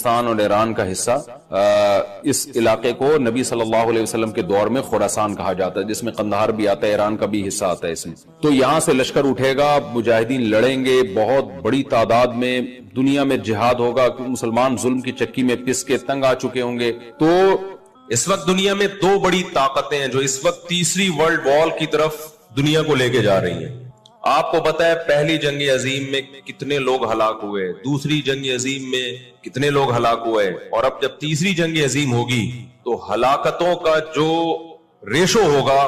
پاکستان اور ایران کا حصہ، اس علاقے کو نبی صلی اللہ علیہ وسلم کے دور میں خراسان کہا جاتا ہے، جس میں قندھار بھی آتا ہے، ایران کا بھی حصہ آتا ہے اس میں۔ تو یہاں سے لشکر اٹھے گا، مجاہدین لڑیں گے، بہت بڑی تعداد میں دنیا میں جہاد ہوگا، مسلمان ظلم کی چکی میں پس کے تنگ آ چکے ہوں گے۔ تو اس وقت دنیا میں دو بڑی طاقتیں ہیں جو اس وقت تیسری ورلڈ وار کی طرف دنیا کو لے کے جا رہی ہیں۔ آپ کو پتا ہے پہلی جنگ عظیم میں کتنے لوگ ہلاک ہوئے، دوسری جنگ عظیم میں کتنے لوگ ہلاک ہوئے، اور اب جب تیسری جنگ عظیم ہوگی تو ہلاکتوں کا جو ریشو ہوگا،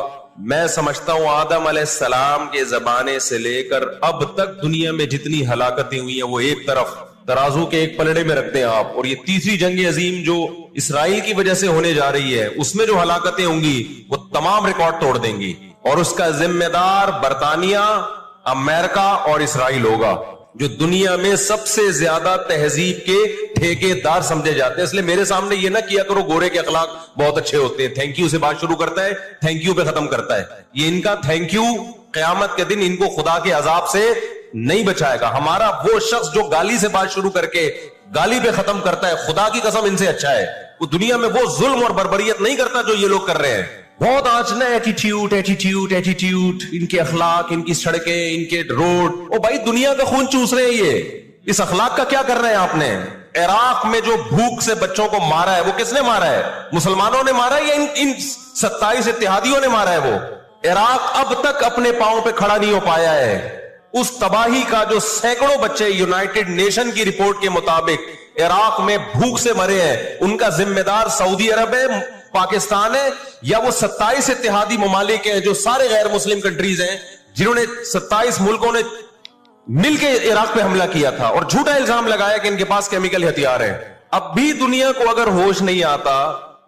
میں سمجھتا ہوں آدم علیہ السلام کے زمانے سے لے کر اب تک دنیا میں جتنی ہلاکتیں ہوئی ہیں وہ ایک طرف ترازو کے ایک پلڑے میں رکھتے ہیں آپ، اور یہ تیسری جنگ عظیم جو اسرائیل کی وجہ سے ہونے جا رہی ہے اس میں جو ہلاکتیں ہوں گی وہ تمام ریکارڈ توڑ دیں گی، اور اس کا ذمہ دار برطانیہ، امریکہ اور اسرائیل ہوگا، جو دنیا میں سب سے زیادہ تہذیب کے ٹھیکے دار سمجھے جاتے ہیں۔ اس لیے میرے سامنے یہ نہ کیا کرو گورے کے اخلاق بہت اچھے ہوتے ہیں، تھینک یو سے بات شروع کرتا ہے، تھینک یو پہ ختم کرتا ہے۔ یہ ان کا تھینک یو قیامت کے دن ان کو خدا کے عذاب سے نہیں بچائے گا۔ ہمارا وہ شخص جو گالی سے بات شروع کر کے گالی پہ ختم کرتا ہے، خدا کی قسم ان سے اچھا ہے، وہ دنیا میں وہ ظلم اور بربریت نہیں کرتا جو یہ لوگ کر رہے ہیں۔ بہت آج نا ایٹیٹیوڈ ایٹیٹیوڈ ایٹیٹیوڈ، ان کے اخلاق، ان کی سڑکیں، ان کے روڈ، او بھائی دنیا کا خون چوس رہے ہیں یہ، اس اخلاق کا کیا کر رہے ہیں آپ نے؟ عراق میں جو بھوک سے بچوں کو مارا ہے وہ کس نے مارا ہے؟ مسلمانوں نے مارا ہے یا ان 27 اتحادیوں نے مارا ہے؟ وہ عراق اب تک اپنے پاؤں پہ کھڑا نہیں ہو پایا ہے۔ اس تباہی کا جو سینکڑوں بچے یونائٹڈ نیشن کی رپورٹ کے مطابق عراق میں بھوک سے مرے ہیں، ان کا ذمہ دار سعودی عرب ہے، پاکستان ہے، یا وہ 27 اتحادی ممالک ہیں جو سارے غیر مسلم کنٹریز ہیں جنہوں نے 27 ملکوں نے مل کے عراق پہ حملہ کیا تھا اور جھوٹا الزام لگایا کہ ان کے پاس کیمیکل ہتھیار ہیں۔ اب بھی دنیا کو اگر ہوش نہیں آتا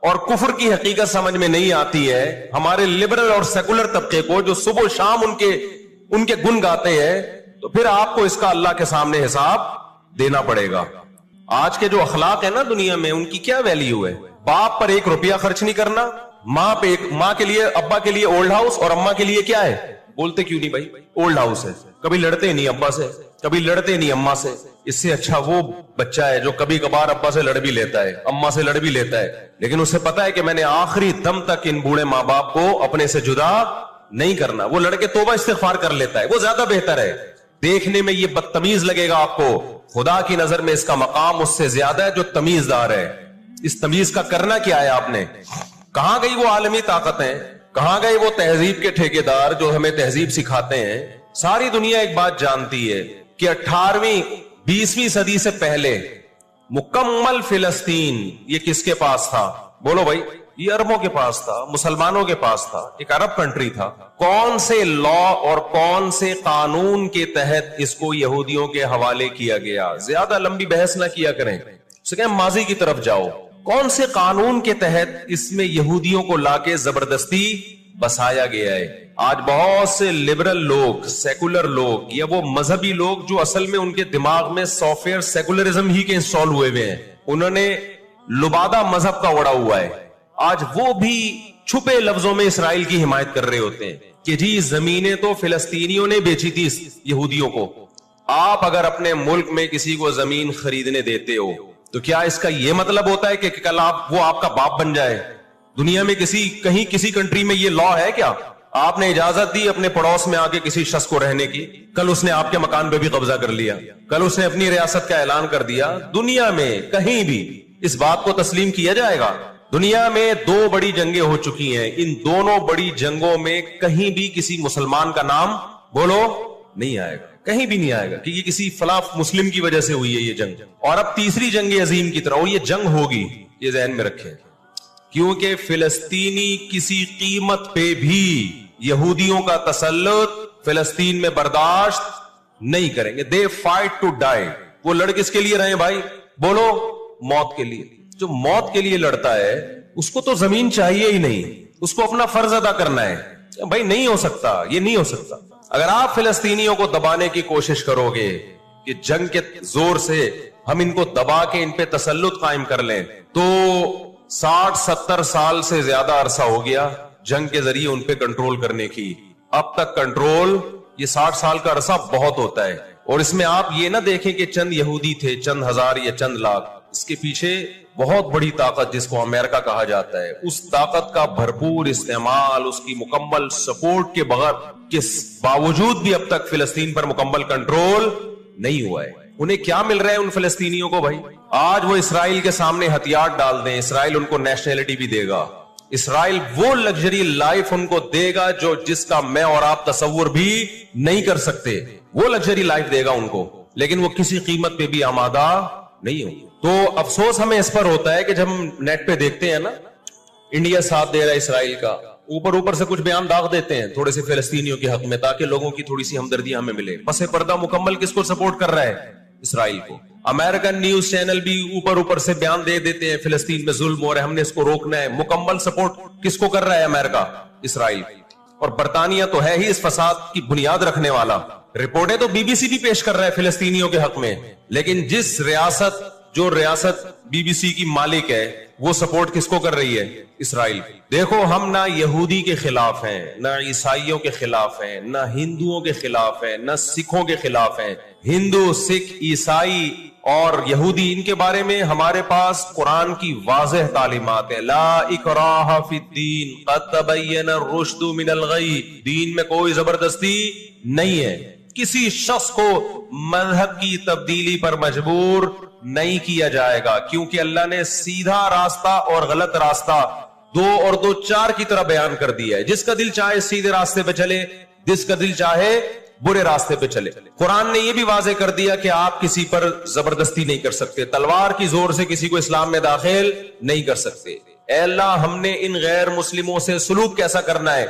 اور کفر کی حقیقت سمجھ میں نہیں آتی ہے، ہمارے لبرل اور سیکولر طبقے کو جو صبح و شام ان کے گن گاتے ہیں، تو پھر آپ کو اس کا اللہ کے سامنے حساب دینا پڑے گا۔ آج کے جو اخلاق ہیں نا دنیا میں، ان کی کیا ویلیو ہے؟ باپ پر 1 روپیہ خرچ نہیں کرنا، ماں کے لیے، ابا کے لیے اولڈ ہاؤس، اور اماں کے لیے کیا ہے؟ بولتے کیوں نہیں بھائی؟ اولڈ ہاؤس ہے۔ کبھی لڑتے نہیں ابا سے، کبھی لڑتے نہیں اماں سے۔ اس سے اچھا وہ بچہ ہے جو کبھی کبھار ابا سے لڑ بھی لیتا ہے، اماں سے لڑ بھی لیتا ہے، لیکن اسے پتا ہے کہ میں نے آخری دم تک ان بوڑھے ماں باپ کو اپنے سے جدا نہیں کرنا۔ وہ لڑ کے توبہ استغفار کر لیتا ہے، وہ زیادہ بہتر ہے۔ دیکھنے میں یہ بدتمیز لگے گا آپ کو، خدا کی نظر میں اس کا مقام اس سے زیادہ ہے جو تمیز دار ہے۔ اس تمیز کا کرنا کیا ہے آپ نے؟ کہاں گئی وہ عالمی طاقتیں؟ کہاں گئے وہ تہذیب کے ٹھیکیدار جو ہمیں تہذیب سکھاتے ہیں؟ ساری دنیا ایک بات جانتی ہے کہ 18ویں 20ویں صدی سے پہلے مکمل فلسطین یہ کس کے پاس تھا؟ بولو بھائی، یہ عربوں کے پاس تھا، مسلمانوں کے پاس تھا، ایک عرب کنٹری تھا۔ کون سے لا اور کون سے قانون کے تحت اس کو یہودیوں کے حوالے کیا گیا؟ زیادہ لمبی بحث نہ کیا کریں، اسے کہیں ماضی کی طرف جاؤ۔ کون سے قانون کے تحت اس میں یہودیوں کو لا کے زبردستی بسایا گیا ہے؟ آج بہت سے لبرل لوگ، سیکولر لوگ، یا وہ مذہبی لوگ جو اصل میں ان کے دماغ میں سافٹ ویئر سیکولرزم ہی کے انسٹال ہوئے ہیں، انہوں نے لبادہ مذہب کا وڑا ہوا ہے۔ آج وہ بھی چھپے لفظوں میں اسرائیل کی حمایت کر رہے ہوتے ہیں کہ جی زمینیں تو فلسطینیوں نے بیچی تھی یہودیوں کو۔ آپ اگر اپنے ملک میں کسی کو زمین خریدنے دیتے ہو تو کیا اس کا یہ مطلب ہوتا ہے کہ کل وہ آپ کا باپ بن جائے؟ دنیا میں کہیں کسی کنٹری میں یہ لا ہے کیا؟ آپ نے اجازت دی اپنے پڑوس میں آ کے کسی شخص کو رہنے کی، کل اس نے آپ کے مکان پہ بھی قبضہ کر لیا، کل اس نے اپنی ریاست کا اعلان کر دیا۔ دنیا میں کہیں بھی اس بات کو تسلیم کیا جائے گا؟ دنیا میں 2 بڑی جنگیں ہو چکی ہیں، ان دونوں بڑی جنگوں میں کہیں بھی کسی مسلمان کا نام بولو نہیں آئے گا، کہیں بھی نہیں آئے گا کہ یہ کسی فلاں مسلم کی وجہ سے ہوئی ہے یہ جنگ۔ اور اب تیسری جنگ عظیم کی طرح، اور یہ جنگ ہوگی، یہ ذہن میں رکھیں، کیونکہ فلسطینی کسی قیمت پہ بھی یہودیوں کا تسلط فلسطین میں برداشت نہیں کریں گے۔ They fight to die. وہ لڑ کس کے لیے رہے بھائی؟ بولو موت کے لیے۔ جو موت کے لیے لڑتا ہے اس کو تو زمین چاہیے ہی نہیں، اس کو اپنا فرض ادا کرنا ہے۔ بھائی نہیں ہو سکتا، یہ نہیں ہو سکتا۔ اگر آپ فلسطینیوں کو دبانے کی کوشش کرو گے کہ جنگ کے زور سے ہم ان کو دبا کے ان پہ تسلط قائم کر لیں، تو 60-70 سال سے زیادہ عرصہ ہو گیا جنگ کے ذریعے ان پہ کنٹرول کرنے کی۔ اب تک کنٹرول، یہ 60 سال کا عرصہ بہت ہوتا ہے۔ اور اس میں آپ یہ نہ دیکھیں کہ چند یہودی تھے، چند ہزار یا چند لاکھ، اس کے پیچھے بہت بڑی طاقت جس کو امریکہ کہا جاتا ہے، اس طاقت کا بھرپور استعمال، اس کی مکمل سپورٹ کے بغیر کے باوجود بھی اب تک فلسطین پر مکمل کنٹرول نہیں ہوا ہے۔ انہیں کیا مل رہا ہے ان فلسطینیوں کو بھائی؟ آج وہ اسرائیل کے سامنے ہتھیار ڈال دیں، اسرائیل ان کو نیشنلٹی بھی دے گا، اسرائیل وہ لگژری لائف ان کو دے گا جو جس کا میں اور آپ تصور بھی نہیں کر سکتے، وہ لگژری لائف دے گا ان کو، لیکن وہ کسی قیمت پہ بھی آمادہ نہیں ہوں۔ تو افسوس ہمیں اس پر ہوتا ہے کہ جب ہم نیٹ پہ دیکھتے ہیں نا انڈیا ساتھ دے رہا ہے اسرائیل کا، اوپر سے کچھ بیان داغ دیتے ہیں تھوڑے سے فلسطینیوں کے حق میں تاکہ لوگوں کی تھوڑی سی ہمدردی ہمیں ملے، پس پردہ مکمل کس کو سپورٹ کر رہا ہے؟ اسرائیل کو۔ امریکن نیوز چینل بھی اوپر سے بیان دے دیتے ہیں فلسطین میں ظلم ہو رہا ہے، ہم نے اس کو روکنا ہے، مکمل سپورٹ کس کو کر رہا ہے؟ امریکہ، اسرائیل۔ اور برطانیہ تو ہے ہی اس فساد کی بنیاد رکھنے والا، رپورٹیں تو بی بی سی بھی پیش کر رہا ہے فلسطینیوں کے حق میں، لیکن جو ریاست بی بی سی کی مالک ہے وہ سپورٹ کس کو کر رہی ہے؟ اسرائیل۔ دیکھو ہم نہ یہودی کے خلاف ہیں، نہ عیسائیوں کے خلاف ہیں، نہ ہندوؤں کے خلاف ہیں، نہ سکھوں کے خلاف ہیں۔ ہندو، سکھ، عیسائی اور یہودی، ان کے بارے میں ہمارے پاس قرآن کی واضح تعلیمات ہیں، لا اکراہ فی الدین قد تبین الرشد من الغی، دین میں کوئی زبردستی نہیں ہے، کسی شخص کو مذہب کی تبدیلی پر مجبور نہیں کیا جائے گا، کیونکہ اللہ نے سیدھا راستہ اور غلط راستہ 2 اور 2 4 کی طرح بیان کر دیا ہے، جس کا دل چاہے سیدھے راستے پہ چلے، جس کا دل چاہے برے راستے پہ چلے۔ قرآن نے یہ بھی واضح کر دیا کہ آپ کسی پر زبردستی نہیں کر سکتے، تلوار کی زور سے کسی کو اسلام میں داخل نہیں کر سکتے۔ اے اللہ ہم نے ان غیر مسلموں سے سلوک کیسا کرنا ہے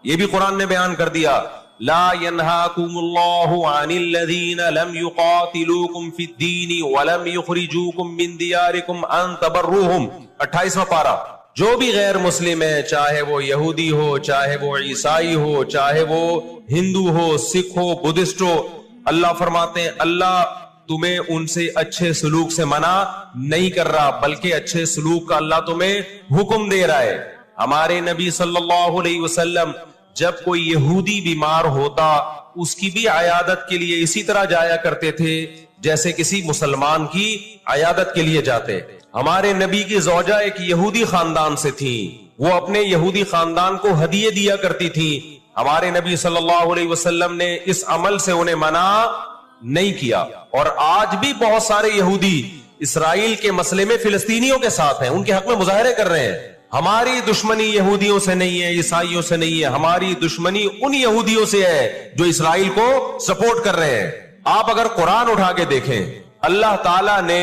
یہ بھی قرآن نے بیان کر دیا، لا ينهاكم الله عن الذين لم يقاتلوكم في الدين ولم يخرجوكم من دياركم ان تبروهم، 28واں پارہ۔ جو بھی غیر مسلم ہے، چاہے وہ یہودی ہو، چاہے وہ عیسائی ہو، چاہے وہ ہندو ہو، سکھ ہو، بدھسٹ ہو، اللہ فرماتے ہیں اللہ تمہیں ان سے اچھے سلوک سے منع نہیں کر رہا، بلکہ اچھے سلوک کا اللہ تمہیں حکم دے رہا ہے۔ ہمارے نبی صلی اللہ علیہ وسلم جب کوئی یہودی بیمار ہوتا اس کی بھی عیادت کے لیے اسی طرح جایا کرتے تھے جیسے کسی مسلمان کی عیادت کے لیے جاتے۔ ہمارے نبی کی زوجہ ایک یہودی خاندان سے تھی، وہ اپنے یہودی خاندان کو ہدیے دیا کرتی تھی، ہمارے نبی صلی اللہ علیہ وسلم نے اس عمل سے انہیں منع نہیں کیا۔ اور آج بھی بہت سارے یہودی اسرائیل کے مسئلے میں فلسطینیوں کے ساتھ ہیں، ان کے حق میں مظاہرے کر رہے ہیں۔ ہماری دشمنی یہودیوں سے نہیں ہے، عیسائیوں سے نہیں ہے، ہماری دشمنی ان یہودیوں سے ہے جو اسرائیل کو سپورٹ کر رہے ہیں۔ آپ اگر قرآن اٹھا کے دیکھیں، اللہ تعالیٰ نے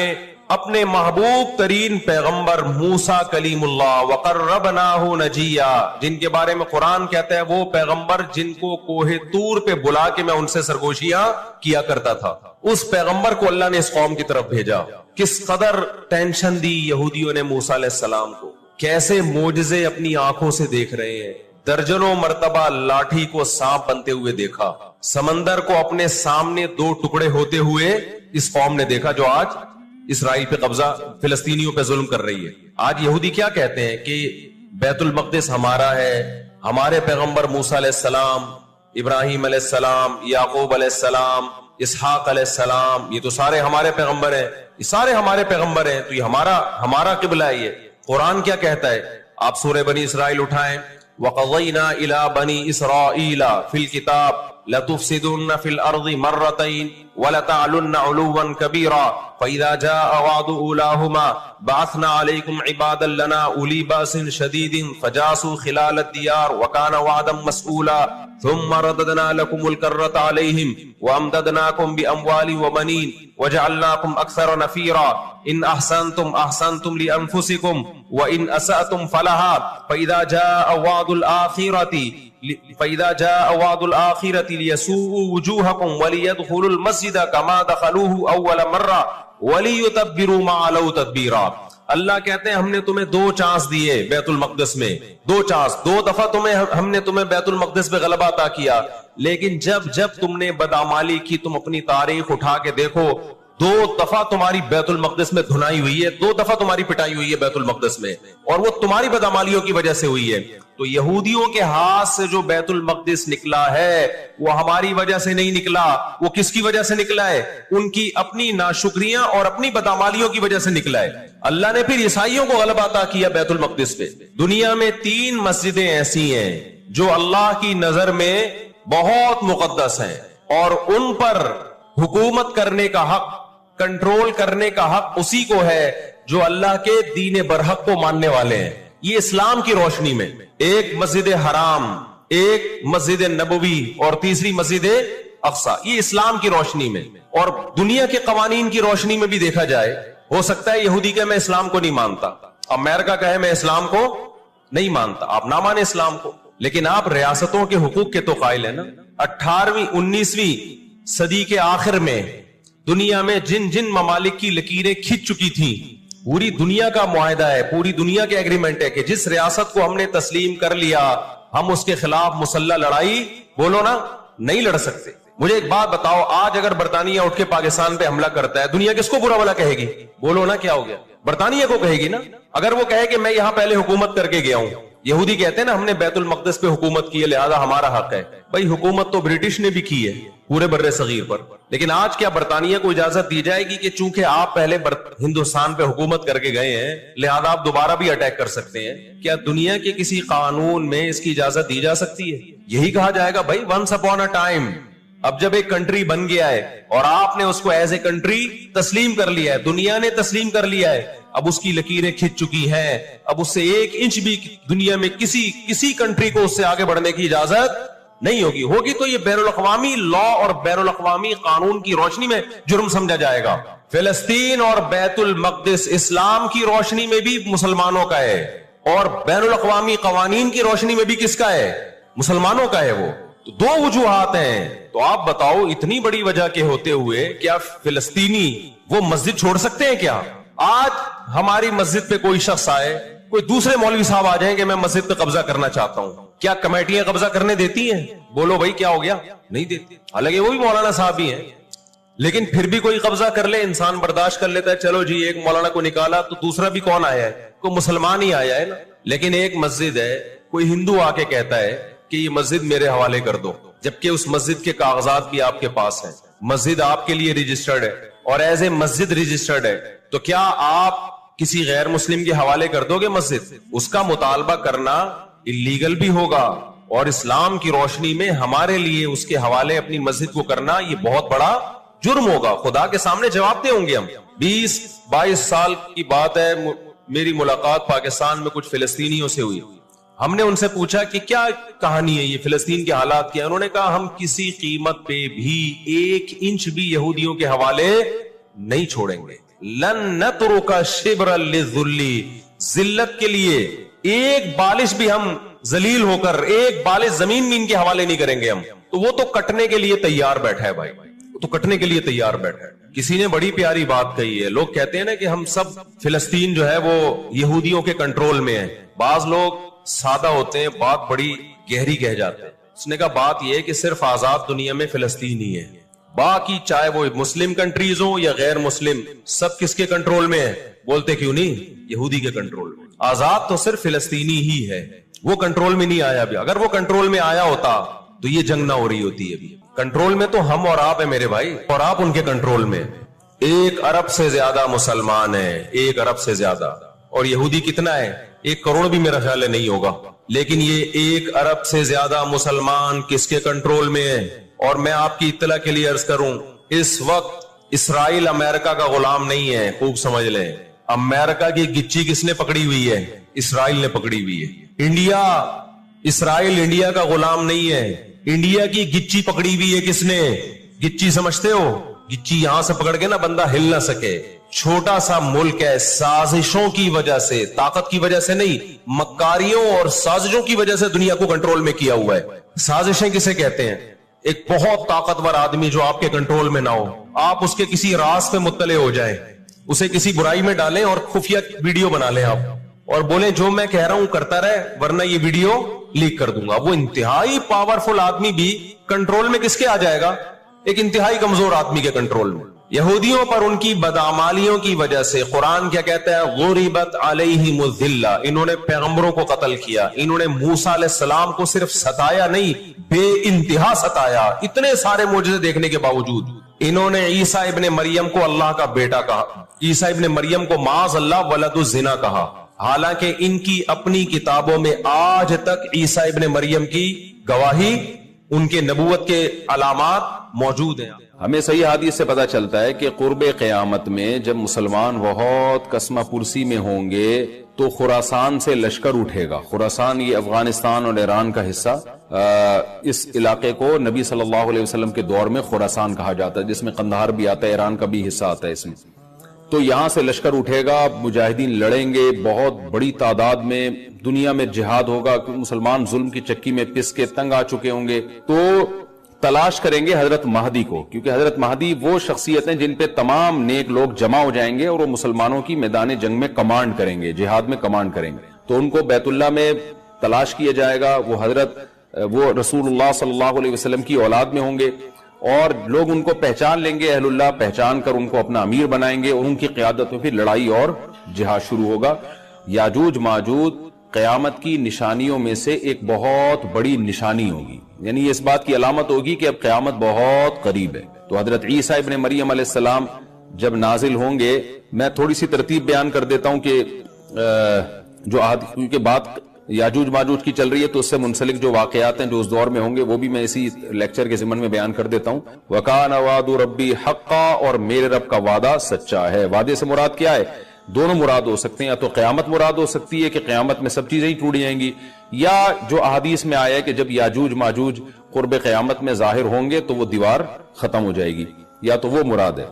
اپنے محبوب ترین پیغمبر موسیٰ کلیم اللہ وقربناہ نجیہ، جن کے بارے میں قرآن کہتا ہے وہ پیغمبر جن کو کوہ طور پہ بلا کے میں ان سے سرگوشیاں کیا کرتا تھا، اس پیغمبر کو اللہ نے اس قوم کی طرف بھیجا۔ کس قدر ٹینشن دی یہودیوں نے موسیٰ علیہ السلام کو، کیسے معجزے اپنی آنکھوں سے دیکھ رہے ہیں، درجنوں مرتبہ لاٹھی کو سانپ بنتے ہوئے دیکھا، سمندر کو اپنے سامنے 2 ٹکڑے ہوتے ہوئے اس قوم نے دیکھا جو آج اسرائیل پہ قبضہ، فلسطینیوں پہ ظلم کر رہی ہے۔ آج یہودی کیا کہتے ہیں کہ بیت المقدس ہمارا ہے، ہمارے پیغمبر موسیٰ علیہ السلام، ابراہیم علیہ السلام، یعقوب علیہ السلام، اسحاق علیہ السلام، یہ تو سارے ہمارے پیغمبر ہیں، یہ سارے ہمارے پیغمبر ہیں، تو یہ ہمارا قبلہ ہے۔ یہ قرآن کیا کہتا ہے؟ آپ سورہ بنی اسرائیل اٹھائیں، وَقَضَيْنَا إِلَىٰ بَنِي إِسْرَائِيلَ فِي الْكِتَابِ لَتُفْسِدُنَّ فِي الْأَرْضِ مَرَّتَيْنِ وَلَتَعْلُنَّ عُلُوًّا كَبِيرًا فَإِذَا جَاءَ وَعْدُ أُولَاهُمَا بَعَثْنَا عَلَيْكُمْ عِبَادًا لَنَا أُولِي بَأْسٍ شَدِيدٍ فَجَاسُوا خِلَالَ الدِّيَارِ وَكَانَ وَعْدًا مَسْئُولًا ثُمَّ رَدَدْنَا لَكُمُ الْكَرَّةَ عَلَيْهِمْ وَأَمْدَدْنَاكُمْ بِأَمْوَالٍ وَبَنِينَ وَجَعَلْنَاكُمْ أَكْثَرَ نَفِيرًا إِنْ أَحْسَنْتُمْ أَحْسَنْتُمْ لِأَنفُسِكُمْ وَإِنْ أَسَأْتُمْ فَلَهَا فَإِذَا جَاءَ وَعْدُ الْآخِرَةِ لِيَسُوءُوا وُجُوهَكُمْ وَلِيَدْخُلُوا الْمَسْجِدَ كَمَا دَخَلُوهُ أَوَّلَ مَرَّةٍ وَلِيُتَبِّرُوا مَا عَلَوْا تَتْبِيرًا۔ اللہ کہتے ہیں ہم نے تمہیں 2 چانس دیے بیت المقدس میں، 2 چانس، 2 دفعہ ہم نے تمہیں بیت المقدس پہ غلبہ عطا کیا، لیکن جب تم نے بدعمالی کی، تم اپنی تاریخ اٹھا کے دیکھو، دو دفعہ تمہاری بیت المقدس میں دھنائی ہوئی ہے, 2 دفعہ تمہاری پٹائی ہوئی ہے بیت المقدس میں, اور وہ تمہاری بدعمالیوں کی وجہ سے ہوئی ہے. تو یہودیوں کے ہاتھ سے جو بیت المقدس نکلا ہے وہ ہماری وجہ سے نہیں نکلا, وہ کس کی وجہ سے نکلا ہے؟ ان کی اپنی ناشکریاں اور اپنی بدعمالیوں کی وجہ سے نکلا ہے. اللہ نے پھر عیسائیوں کو غلبہ عطا کیا بیت المقدس پہ. دنیا میں 3 مسجدیں ایسی ہیں جو اللہ کی نظر میں بہت مقدس ہیں, اور ان پر حکومت کرنے کا حق, کنٹرول کرنے کا حق اسی کو ہے جو اللہ کے دین برحق کو ماننے والے ہیں. یہ اسلام کی روشنی میں, ایک مسجد حرام, ایک مسجد نبوی, اور تیسری مسجد اقصی, یہ اسلام کی روشنی میں. اور دنیا کے قوانین کی روشنی میں بھی دیکھا جائے, ہو سکتا ہے یہودی کہ میں اسلام کو نہیں مانتا, امریکہ کہے میں اسلام کو نہیں مانتا, آپ نہ مانے اسلام کو, لیکن آپ ریاستوں کے حقوق کے تو قائل ہیں نا. 18ویں 19ویں صدی کے آخر میں دنیا میں جن جن ممالک کی لکیریں کھنچ چکی تھیں, پوری دنیا کا معاہدہ ہے, پوری دنیا کے ایگریمنٹ ہے کہ جس ریاست کو ہم نے تسلیم کر لیا ہم اس کے خلاف مسلح لڑائی, بولو نا, نہیں لڑ سکتے. مجھے ایک بات بتاؤ, آج اگر برطانیہ اٹھ کے پاکستان پہ حملہ کرتا ہے, دنیا کس کو برا بھلا کہے گی؟ بولو نا, کیا ہو گیا؟ برطانیہ کو کہے گی نا. اگر وہ کہے کہ میں یہاں پہلے حکومت کر کے گیا ہوں, یہودی کہتے ہیں نا ہم نے بیت المقدس پہ حکومت کی ہے لہذا ہمارا حق ہے. بھائی حکومت تو برٹش نے بھی کی ہے پورے بر صغیر پر, لیکن آج کیا برطانیہ کو اجازت دی جائے گی کہ چونکہ آپ پہلے ہندوستان پہ حکومت کر کے گئے ہیں لہذا آپ دوبارہ بھی اٹیک کر سکتے ہیں؟ کیا دنیا کے کسی قانون میں اس کی اجازت دی جا سکتی ہے؟ یہی کہا جائے گا بھائی ونس اپون اے ٹائم, اب جب ایک کنٹری بن گیا ہے اور آپ نے اس کو ایز اے کنٹری تسلیم کر لیا ہے, دنیا نے تسلیم کر لیا ہے, اب اس کی لکیریں کھنچ چکی ہیں, اب اس سے 1 انچ بھی دنیا میں کسی کنٹری کو اس سے آگے بڑھنے کی اجازت نہیں ہوگی. ہوگی تو یہ بین الاقوامی لا اور بین الاقوامی قانون کی روشنی میں جرم سمجھا جائے گا. فلسطین اور بیت المقدس اسلام کی روشنی میں بھی مسلمانوں کا ہے, اور بین الاقوامی قوانین کی روشنی میں بھی کس کا ہے؟ مسلمانوں کا ہے. وہ 2 وجوہات ہیں. تو آپ بتاؤ اتنی بڑی وجہ کے ہوتے ہوئے کیا فلسطینی وہ مسجد چھوڑ سکتے ہیں کیا؟ آج ہماری مسجد پہ کوئی شخص آئے, کوئی دوسرے مولوی صاحب آ جائیں کہ میں مسجد پہ قبضہ کرنا چاہتا ہوں, کیا کمیٹیاں قبضہ کرنے دیتی ہیں؟ بولو بھائی کیا ہو گیا؟ نہیں دیتی. حالانکہ وہ بھی مولانا صاحب ہی ہیں, لیکن پھر بھی کوئی قبضہ کر لے انسان برداشت کر لیتا ہے, چلو جی ایک مولانا کو نکالا تو دوسرا بھی کون آیا ہے؟ کوئی مسلمان ہی آیا ہے نا. لیکن ایک مسجد ہے, کوئی ہندو آ کے کہتا ہے کہ یہ مسجد میرے حوالے کر دو, جبکہ اس مسجد کے کاغذات بھی آپ کے پاس ہیں, مسجد آپ کے لیے رجسٹرڈ ہے اور ایز اے مسجد رجسٹرڈ ہے, تو کیا آپ کسی غیر مسلم کے حوالے کر دو گے مسجد؟ اس کا مطالبہ کرنا اللیگل بھی ہوگا, اور اسلام کی روشنی میں ہمارے لیے اس کے حوالے اپنی مسجد کو کرنا یہ بہت بڑا جرم ہوگا. خدا کے سامنے جواب دے ہوں گے ہم. 20-22 سال کی بات ہے, میری ملاقات پاکستان میں کچھ فلسطینیوں سے ہوئی. ہم نے ان سے پوچھا کہ کیا کہانی ہے, یہ فلسطین کے حالات کیا؟ انہوں نے کہا ہم کسی قیمت پہ بھی 1 انچ بھی یہودیوں کے حوالے نہیں چھوڑیں گے. لن نترک شبرا للذل, ذلت کے لیے ایک بالش بھی ہم ذلیل ہو کر ایک بالش زمین میں ان کے حوالے نہیں کریں گے ہم. تو وہ تو کٹنے کے لیے تیار بیٹھا ہے بھائی, وہ تو کٹنے کے لیے تیار بیٹھا ہے. کسی نے بڑی پیاری بات کہی ہے, لوگ کہتے ہیں نا کہ ہم سب فلسطین جو ہے وہ یہودیوں کے کنٹرول میں ہے. بعض لوگ سادہ ہوتے ہیں, بات بڑی گہری کہہ جاتے ہیں. اس نے کہا بات یہ ہے کہ صرف آزاد دنیا میں فلسطین ہی ہے, باقی چاہے وہ مسلم کنٹریز ہوں یا غیر مسلم سب کس کے کنٹرول میں ہے؟ بولتے کیوں نہیں؟ یہودی کے کنٹرول میں. آزاد تو صرف فلسطینی ہی ہے, وہ کنٹرول میں نہیں آیا. بھی اگر وہ کنٹرول میں آیا ہوتا تو یہ جنگ نہ ہو رہی ہوتی ہے. ابھی کنٹرول میں تو ہم اور آپ ہیں میرے بھائی, اور آپ ان کے کنٹرول میں. 1 ارب سے زیادہ مسلمان ہیں, 1 ارب سے زیادہ, اور یہودی کتنا ہے؟ 1 کروڑ بھی میرا خیال ہے نہیں ہوگا. لیکن یہ 1 ارب سے زیادہ مسلمان کس کے کنٹرول میں ہے؟ اور میں آپ کی اطلاع کے لیے عرض کروں, اس وقت اسرائیل امریکہ کا غلام نہیں ہے, خوب سمجھ لیں. امریکہ کی گچی کس نے پکڑی ہوئی ہے؟ اسرائیل نے پکڑی ہوئی ہے. انڈیا, اسرائیل انڈیا کا غلام نہیں ہے, انڈیا کی گچی پکڑی ہوئی ہے کس نے؟ گچی سمجھتے ہو؟ گچی یہاں سے پکڑ کے نا بندہ ہل نہ سکے. چھوٹا سا ملک ہے, سازشوں کی وجہ سے, طاقت کی وجہ سے نہیں, مکاریوں اور سازشوں کی وجہ سے دنیا کو کنٹرول میں کیا ہوا ہے. سازشیں کسے کہتے ہیں؟ ایک بہت طاقتور آدمی جو آپ کے کنٹرول میں نہ ہو, آپ اس کے کسی راز پہ مطلع ہو جائیں, اسے کسی برائی میں ڈالیں اور خفیہ ویڈیو بنا لیں آپ, اور بولیں جو میں کہہ رہا ہوں کرتا رہے ورنہ یہ ویڈیو لیک کر دوں گا. وہ انتہائی پاورفل آدمی بھی کنٹرول میں کس کے آ جائے گا؟ ایک انتہائی کمزور آدمی کے کنٹرول میں. یہودیوں پر ان کی بدعمالیوں کی وجہ سے قرآن کیا کہتا ہے؟ غربت علیہم الذلہ، انہوں نے پیغمبروں کو قتل کیا، انہوں نے موسیٰ علیہ السلام کو صرف ستایا نہیں، بے انتہا ستایا، اتنے سارے معجزے دیکھنے کے باوجود انہوں نے عیسیٰ ابن مریم کو اللہ کا بیٹا کہا، عیسیٰ ابن مریم کو معاذ اللہ ولد الزنا کہا، حالانکہ ان کی اپنی کتابوں میں آج تک عیسیٰ ابن مریم کی گواہی، ان کے نبوت کے علامات موجود ہیں۔ ہمیں صحیح حدیث سے پتا چلتا ہے کہ قرب قیامت میں جب مسلمان بہت کسمہ پرسی میں ہوں گے تو خراسان سے لشکر اٹھے گا۔ خراسان یہ افغانستان اور ایران کا حصہ، اس علاقے کو نبی صلی اللہ علیہ وسلم کے دور میں خراسان کہا جاتا ہے، جس میں قندھار بھی آتا ہے، ایران کا بھی حصہ آتا ہے اس میں۔ تو یہاں سے لشکر اٹھے گا، مجاہدین لڑیں گے بہت بڑی تعداد میں، دنیا میں جہاد ہوگا، مسلمان ظلم کی چکی میں پس کے تنگ آ چکے ہوں گے، تو تلاش کریں گے حضرت مہدی کو، کیونکہ حضرت مہدی وہ شخصیت ہیں جن پہ تمام نیک لوگ جمع ہو جائیں گے اور وہ مسلمانوں کی میدان جنگ میں کمانڈ کریں گے، جہاد میں کمانڈ کریں گے۔ تو ان کو بیت اللہ میں تلاش کیا جائے گا، وہ رسول اللہ صلی اللہ علیہ وسلم کی اولاد میں ہوں گے، اور لوگ ان کو پہچان لیں گے، اہل اللہ پہچان کر ان کو اپنا امیر بنائیں گے، اور ان کی قیادت میں پھر لڑائی اور جہاد شروع ہوگا۔ یاجوج ماجوج قیامت کی نشانیوں میں سے ایک بہت بڑی نشانی ہوگی، یعنی یہ اس بات کی علامت ہوگی کہ اب قیامت بہت قریب ہے۔ تو حضرت عیسیٰ ابن مریم علیہ السلام جب نازل ہوں گے، میں تھوڑی سی ترتیب بیان کر دیتا ہوں کہ کیونکہ بات یاجوج ماجوج کی چل رہی ہے تو اس سے منسلک جو واقعات ہیں جو اس دور میں ہوں گے وہ بھی میں اسی لیکچر کے ضمن میں بیان کر دیتا ہوں۔ وَكَانَ وَعْدُ رَبِّي حَقًّا، اور میرے رب کا وعدہ سچا ہے۔ وعدے سے مراد کیا ہے؟ دونوں مراد ہو سکتے ہیں، یا تو قیامت مراد ہو سکتی ہے کہ قیامت میں سب چیزیں ہی ٹوٹ جائیں گی، یا جو احادیث میں آیا ہے کہ جب یاجوج ماجوج قرب قیامت میں ظاہر ہوں گے تو وہ دیوار ختم ہو جائے گی، یا تو وہ مراد ہے۔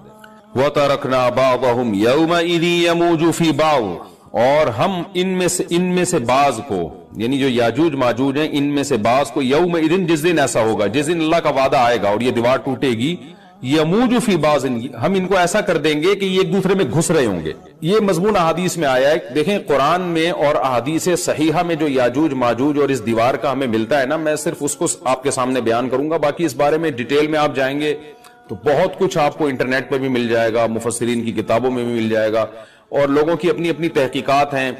وَتَرَكْنَا بَعْضَهُمْ يَوْمَئِذٍ يَمُوجُ فِي بَعْضٍ، اور ہم ان میں سے بعض کو، یعنی جو یاجوج ماجوج ہیں ان میں سے بعض کو، یومئذ، جس دن ایسا ہوگا، جس دن اللہ کا وعدہ آئے گا اور یہ دیوار ٹوٹے گی، یموج فی بعض، ہم ان کو ایسا کر دیں گے کہ یہ ایک دوسرے میں گھس رہے ہوں گے۔ یہ مضمون احادیث میں آیا ہے، دیکھیں قرآن میں اور احادیث صحیحہ میں جو یاجوج ماجوج اور اس دیوار کا ہمیں ملتا ہے نا، میں صرف اس کو آپ کے سامنے بیان کروں گا، باقی اس بارے میں ڈیٹیل میں آپ جائیں گے تو بہت کچھ آپ کو انٹرنیٹ پہ بھی مل جائے گا، مفسرین کی کتابوں میں بھی مل جائے گا، اور لوگوں کی اپنی اپنی تحقیقات ہیں،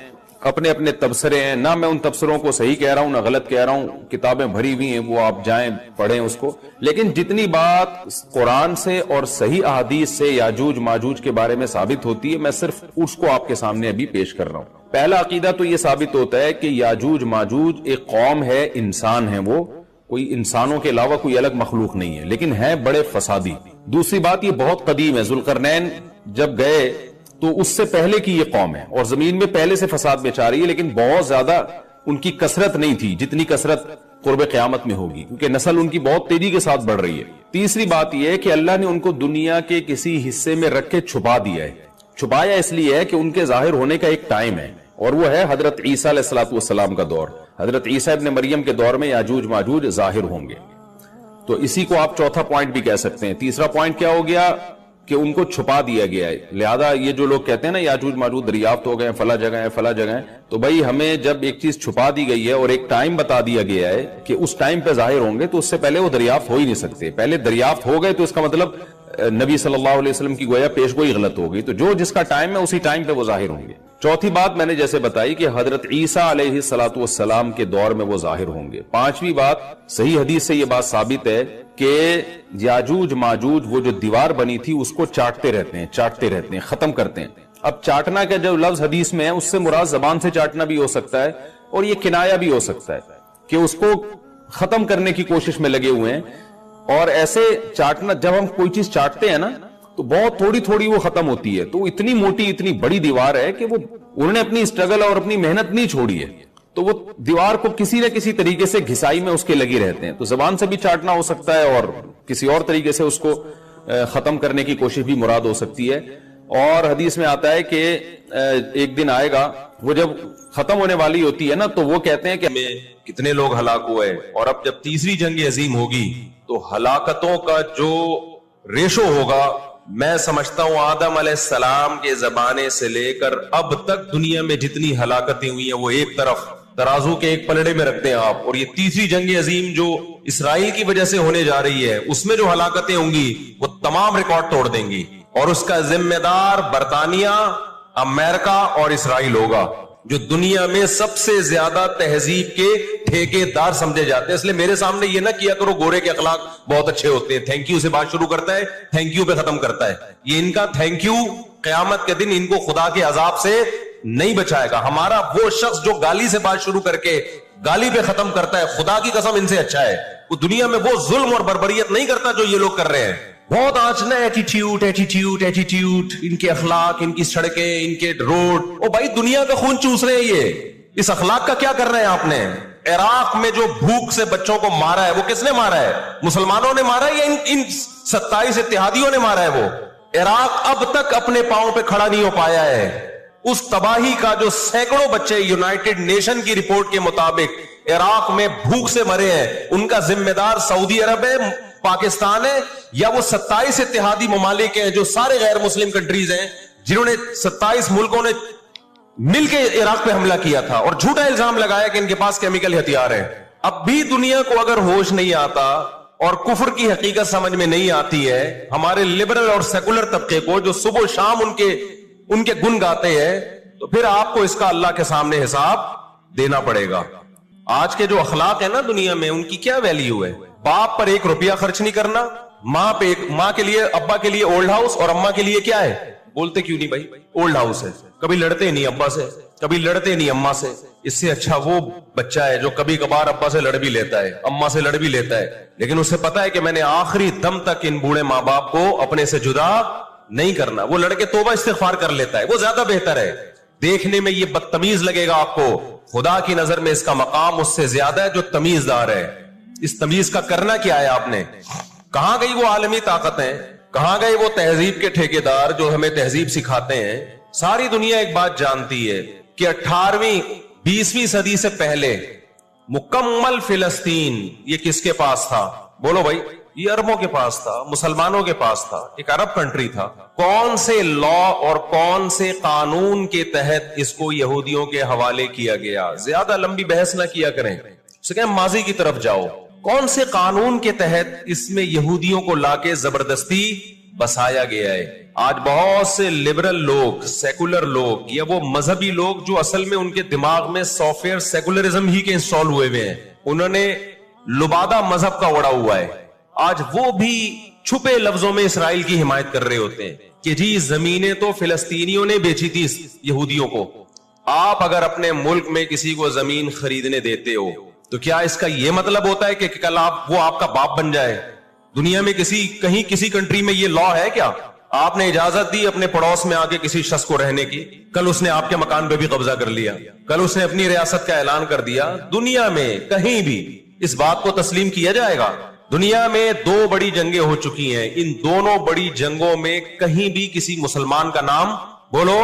اپنے اپنے تبصرے ہیں، نہ میں ان تبصروں کو صحیح کہہ رہا ہوں نہ غلط کہہ رہا ہوں، کتابیں بھری ہوئی ہیں، وہ آپ جائیں پڑھیں اس کو، لیکن جتنی بات قرآن سے اور صحیح احادیث سے یاجوج ماجوج کے بارے میں ثابت ہوتی ہے، میں صرف اس کو آپ کے سامنے ابھی پیش کر رہا ہوں۔ پہلا عقیدہ تو یہ ثابت ہوتا ہے کہ یاجوج ماجوج ایک قوم ہے، انسان ہیں، وہ کوئی انسانوں کے علاوہ کوئی الگ مخلوق نہیں ہے، لیکن ہیں بڑے فسادی۔ دوسری بات یہ بہت قدیم ہے، ذوالقرنین جب گئے تو اس سے پہلے کی یہ قوم ہے، اور زمین میں پہلے سے فساد مچا رہی ہے، لیکن بہت زیادہ ان کی کثرت نہیں تھی جتنی کثرت قرب قیامت میں ہوگی، کیونکہ نسل ان کی بہت تیزی کے ساتھ بڑھ رہی ہے۔ تیسری بات یہ ہے کہ اللہ نے ان کو دنیا کے کسی حصے میں رکھ کے چھپا دیا ہے۔ چھپایا اس لیے ہے کہ ان کے ظاہر ہونے کا ایک ٹائم ہے، اور وہ ہے حضرت عیسیٰ علیہ السلام کا دور۔ حضرت عیسیٰ ابن مریم کے دور میں یاجوج ماجوج ظاہر ہوں گے، تو اسی کو آپ چوتھا پوائنٹ بھی کہہ سکتے ہیں۔ تیسرا پوائنٹ کیا ہو گیا کہ ان کو چھپا دیا گیا ہے، لہذا یہ جو لوگ کہتے ہیں نا یاجوج ماجوج دریافت ہو گئے فلاں جگہ ہے فلاں جگہ ہے، تو بھائی ہمیں جب ایک چیز چھپا دی گئی ہے اور ایک ٹائم بتا دیا گیا ہے کہ اس ٹائم پہ ظاہر ہوں گے، تو اس سے پہلے وہ دریافت ہو ہی نہیں سکتے۔ پہلے دریافت ہو گئے تو اس کا مطلب نبی صلی اللہ علیہ وسلم کی گویا پیش گوئی غلط ہو گئی، تو جو جس کا ٹائم ہے اسی ٹائم پہ وہ ظاہر ہوں گے۔ چوتھی بات میں نے جیسے بتائی کہ حضرت عیسیٰ علیہ السلام کے دور میں وہ ظاہر ہوں گے۔ پانچویں بات، صحیح حدیث سے یہ بات ثابت ہے کہ یاجوج ماجوج وہ جو دیوار بنی تھی اس کو چاٹتے رہتے ہیں، ختم کرتے ہیں۔ اب چاٹنا کا جو لفظ حدیث میں ہے اس سے مراد زبان سے چاٹنا بھی ہو سکتا ہے، اور یہ کنایا بھی ہو سکتا ہے کہ اس کو ختم کرنے کی کوشش میں لگے ہوئے ہیں۔ اور ایسے چاٹنا، جب ہم کوئی چیز چاٹتے ہیں نا تو بہت تھوڑی تھوڑی وہ ختم ہوتی ہے، تو اتنی موٹی اتنی بڑی دیوار ہے کہ وہ انہوں نے اپنی اسٹرگل اور اپنی محنت نہیں چھوڑی ہے، تو وہ دیوار کو کسی نہ کسی طریقے سے گھسائی میں اس کے لگی رہتے ہیں۔ تو زبان سے بھی چاٹنا ہو سکتا ہے اور کسی اور طریقے سے اس کو ختم کرنے کی کوشش بھی مراد ہو سکتی ہے۔ اور حدیث میں آتا ہے کہ ایک دن آئے گا وہ جب ختم ہونے والی ہوتی ہے نا، تو وہ کہتے ہیں کہ کتنے لوگ ہلاک ہوئے، اور اب جب تیسری جنگ عظیم ہوگی تو ہلاکتوں کا جو ریشو ہوگا، میں سمجھتا ہوں آدم علیہ السلام کے زمانے سے لے کر اب تک دنیا میں جتنی ہلاکتیں ہوئی ہیں وہ ایک طرف ترازو کے ایک پلڑے میں رکھتے ہیں آپ، اور یہ تیسری جنگ عظیم جو اسرائیل کی وجہ سے ہونے جا رہی ہے اس میں جو ہلاکتیں ہوں گی وہ تمام ریکارڈ توڑ دیں گی، اور اس کا ذمہ دار برطانیہ، امریکہ اور اسرائیل ہوگا، جو دنیا میں سب سے زیادہ تہذیب کے ٹھیکے دار سمجھے جاتے ہیں. اس لیے میرے سامنے یہ نہ کیا کرو گورے کے اخلاق بہت اچھے ہوتے ہیں، تھینک یو سے بات شروع کرتا ہے، تھینک یو پہ ختم کرتا ہے. یہ ان کا تھینک یو قیامت کے دن ان کو خدا کے عذاب سے نہیں بچائے گا. ہمارا وہ شخص جو گالی سے بات شروع کر کے گالی پہ ختم کرتا ہے، خدا کی قسم ان سے اچھا ہے. وہ دنیا میں وہ ظلم اور بربریت نہیں کرتا جو یہ لوگ کر رہے ہیں. بہت آج نا ایٹیٹیوڈ ایٹیٹیوڈ ایٹیٹیوڈ، ان کے اخلاق، ان کی سڑکیں، ان کے روڈ. او بھائی دنیا کا خون چوس رہے ہیں یہ، اس اخلاق کا کیا کر رہے ہیں آپ نے؟ عراق میں جو بھوک سے بچوں کو مارا ہے وہ کس نے مارا ہے؟ مسلمانوں نے مارا ہے یا ان 27 اتحادیوں نے مارا ہے؟ وہ عراق اب تک اپنے پاؤں پہ کھڑا نہیں ہو پایا ہے. اس تباہی کا جو سینکڑوں بچے یونائٹڈ نیشن کی رپورٹ کے مطابق عراق میں بھوک سے مرے ہیں، ان کا ذمہ دار سعودی عرب ہے، پاکستان ہے، یا وہ 27 اتحادی ممالک ہیں جو سارے غیر مسلم کنٹریز ہیں جنہوں نے 27 ملکوں نے مل کے عراق پہ حملہ کیا تھا اور جھوٹا الزام لگایا کہ ان کے پاس کیمیکل ہتھیار ہیں. اب بھی دنیا کو اگر ہوش نہیں آتا اور کفر کی حقیقت سمجھ میں نہیں آتی ہے، ہمارے لبرل اور سیکولر طبقے کو جو صبح و شام ان کے گن گاتے ہیں، تو پھر آپ کو اس کا اللہ کے سامنے حساب دینا پڑے گا. آج کے جو اخلاق ہیں نا دنیا میں، ان کی کیا ویلیو ہے؟ باپ پر 1 روپیہ خرچ نہیں کرنا، ماں کے لیے، ابا کے لیے اولڈ ہاؤس، اور اماں کے لیے کیا ہے؟ بولتے کیوں نہیں بھائی؟ اولڈ ہاؤس ہے. کبھی لڑتے نہیں ابا سے، کبھی لڑتے نہیں اماں سے. اس سے اچھا وہ بچہ ہے جو کبھی کبھار ابا سے لڑ بھی لیتا ہے، اماں سے لڑ بھی لیتا ہے، لیکن اسے پتا ہے کہ میں نے آخری دم تک ان بوڑھے ماں باپ کو اپنے سے جدا نہیں کرنا. وہ لڑکے توبہ استغفار کر لیتا ہے، وہ زیادہ بہتر ہے. دیکھنے میں یہ بدتمیز لگے گا آپ کو، خدا کی نظر میں اس کا مقام اس سے زیادہ ہے جو تمیزدار ہے. اس تمیز کا کرنا کیا ہے آپ نے؟ کہاں گئی وہ عالمی طاقتیں؟ کہاں گئے وہ تہذیب کے ٹھیکیدار جو ہمیں تہذیب سکھاتے ہیں؟ ساری دنیا ایک بات جانتی ہے کہ 18ویں 20ویں صدی سے پہلے مکمل فلسطین یہ کس کے پاس تھا؟ بولو بھائی. یہ عربوں کے پاس تھا، مسلمانوں کے پاس تھا، ایک عرب کنٹری تھا. کون سے لا اور کون سے قانون کے تحت اس کو یہودیوں کے حوالے کیا گیا؟ زیادہ لمبی بحث نہ کیا کریں، اسے کہیں ماضی کی طرف جاؤ. کون سے قانون کے تحت اس میں یہودیوں کو لا کے زبردستی بسایا گیا ہے؟ آج بہت سے لبرل لوگ، سیکولر لوگ، یا وہ مذہبی لوگ جو اصل میں ان کے دماغ میں سافٹ ویئر سیکولرزم ہی کے انسٹال ہوئے ہیں، انہوں نے لبادہ مذہب کا اڑا ہوا ہے. آج وہ بھی چھپے لفظوں میں اسرائیل کی حمایت کر رہے ہوتے ہیں کہ جی زمینیں تو فلسطینیوں نے بیچی تھی یہودیوں کو. آپ اگر اپنے ملک میں کسی کو زمین خریدنے دیتے ہو تو کیا اس کا یہ مطلب ہوتا ہے کہ کل وہ آپ کا باپ بن جائے؟ دنیا میں کہیں کسی کنٹری میں یہ لا ہے کیا؟ آپ نے اجازت دی اپنے پڑوس میں آ کے کسی شخص کو رہنے کی، کل اس نے آپ کے مکان پہ بھی قبضہ کر لیا، کل اس نے اپنی ریاست کا اعلان کر دیا. دنیا میں کہیں بھی اس بات کو تسلیم کیا جائے گا؟ دنیا میں 2 بڑی جنگیں ہو چکی ہیں، ان دونوں بڑی جنگوں میں کہیں بھی کسی مسلمان کا نام بولو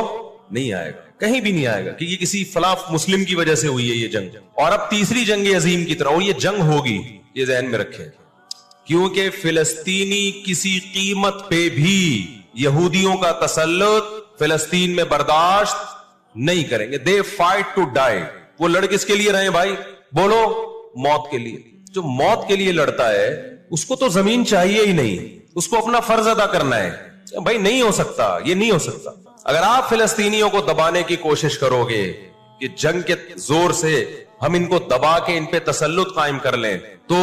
نہیں آئے گا، کہیں بھی نہیں آئے گا کہ یہ کسی فلاں مسلم کی وجہ سے ہوئی ہے یہ جنگ. اور اب تیسری جنگ عظیم کی طرح، اور یہ جنگ ہوگی، یہ ذہن میں رکھیں، کیونکہ فلسطینی کسی قیمت پہ بھی یہودیوں کا تسلط فلسطین میں برداشت نہیں کریں گے. They fight to die. وہ لڑ کس کے لیے رہے بھائی؟ بولو موت کے لیے. جو موت کے لیے لڑتا ہے اس کو تو زمین چاہیے ہی نہیں، اس کو اپنا فرض ادا کرنا ہے. بھائی نہیں ہو سکتا، یہ نہیں ہو سکتا. اگر آپ فلسطینیوں کو دبانے کی کوشش کرو گے کہ جنگ کے زور سے ہم ان کو دبا کے ان پہ تسلط قائم کر لیں، تو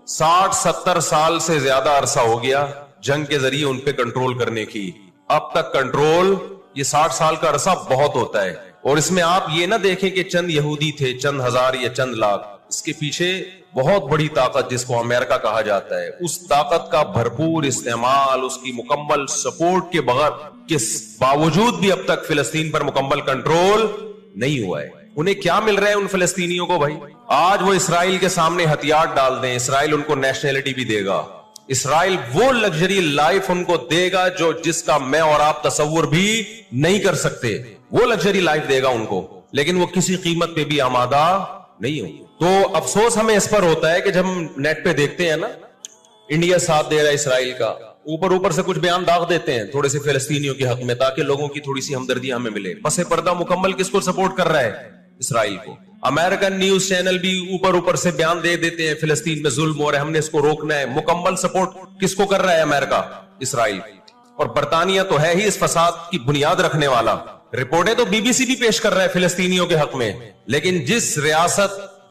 60-70 سال سے زیادہ عرصہ ہو گیا جنگ کے ذریعے ان پہ کنٹرول کرنے کی. اب تک کنٹرول، یہ 60 سال کا عرصہ بہت ہوتا ہے. اور اس میں آپ یہ نہ دیکھیں کہ چند یہودی تھے، چند ہزار یا چند لاکھ. اس کے پیچھے بہت بڑی طاقت جس کو امریکہ کہا جاتا ہے، اس طاقت کا بھرپور استعمال، اس کی مکمل سپورٹ کے بغیر کے باوجود بھی اب تک فلسطین پر مکمل کنٹرول نہیں ہوا ہے. انہیں کیا مل رہا ہے ان فلسطینیوں کو بھائی؟ آج وہ اسرائیل کے سامنے ہتھیار ڈال دیں، اسرائیل ان کو نیشنلٹی بھی دے گا، اسرائیل وہ لگژری لائف ان کو دے گا جس کا میں اور آپ تصور بھی نہیں کر سکتے. وہ لگژری لائف دے گا ان کو، لیکن وہ کسی قیمت پہ بھی آمادہ نہیں ہوں. تو افسوس ہمیں اس پر ہوتا ہے کہ جب ہم نیٹ پہ دیکھتے ہیں نا انڈیا ساتھ دے رہا ہے اسرائیل کا، اوپر سے کچھ بیان داغ دیتے ہیں تھوڑے سے فلسطینیوں کے حق میں تاکہ لوگوں کی تھوڑی سی ہمدردی ہمیں ملے. پس پردہ مکمل کس کو سپورٹ کر رہا ہے؟ اسرائیل کو. امریکن نیوز چینل بھی اوپر سے بیان دے دیتے ہیں فلسطین میں ظلم ہو رہا ہے، ہم نے اس کو روکنا ہے. مکمل سپورٹ کس کو کر رہا ہے امریکہ؟ اسرائیل. اور برطانیہ تو ہے ہی اس فساد کی بنیاد رکھنے والا. رپورٹیں تو بی بی سی بھی پیش کر رہا ہے فلسطینیوں کے حق میں, لیکن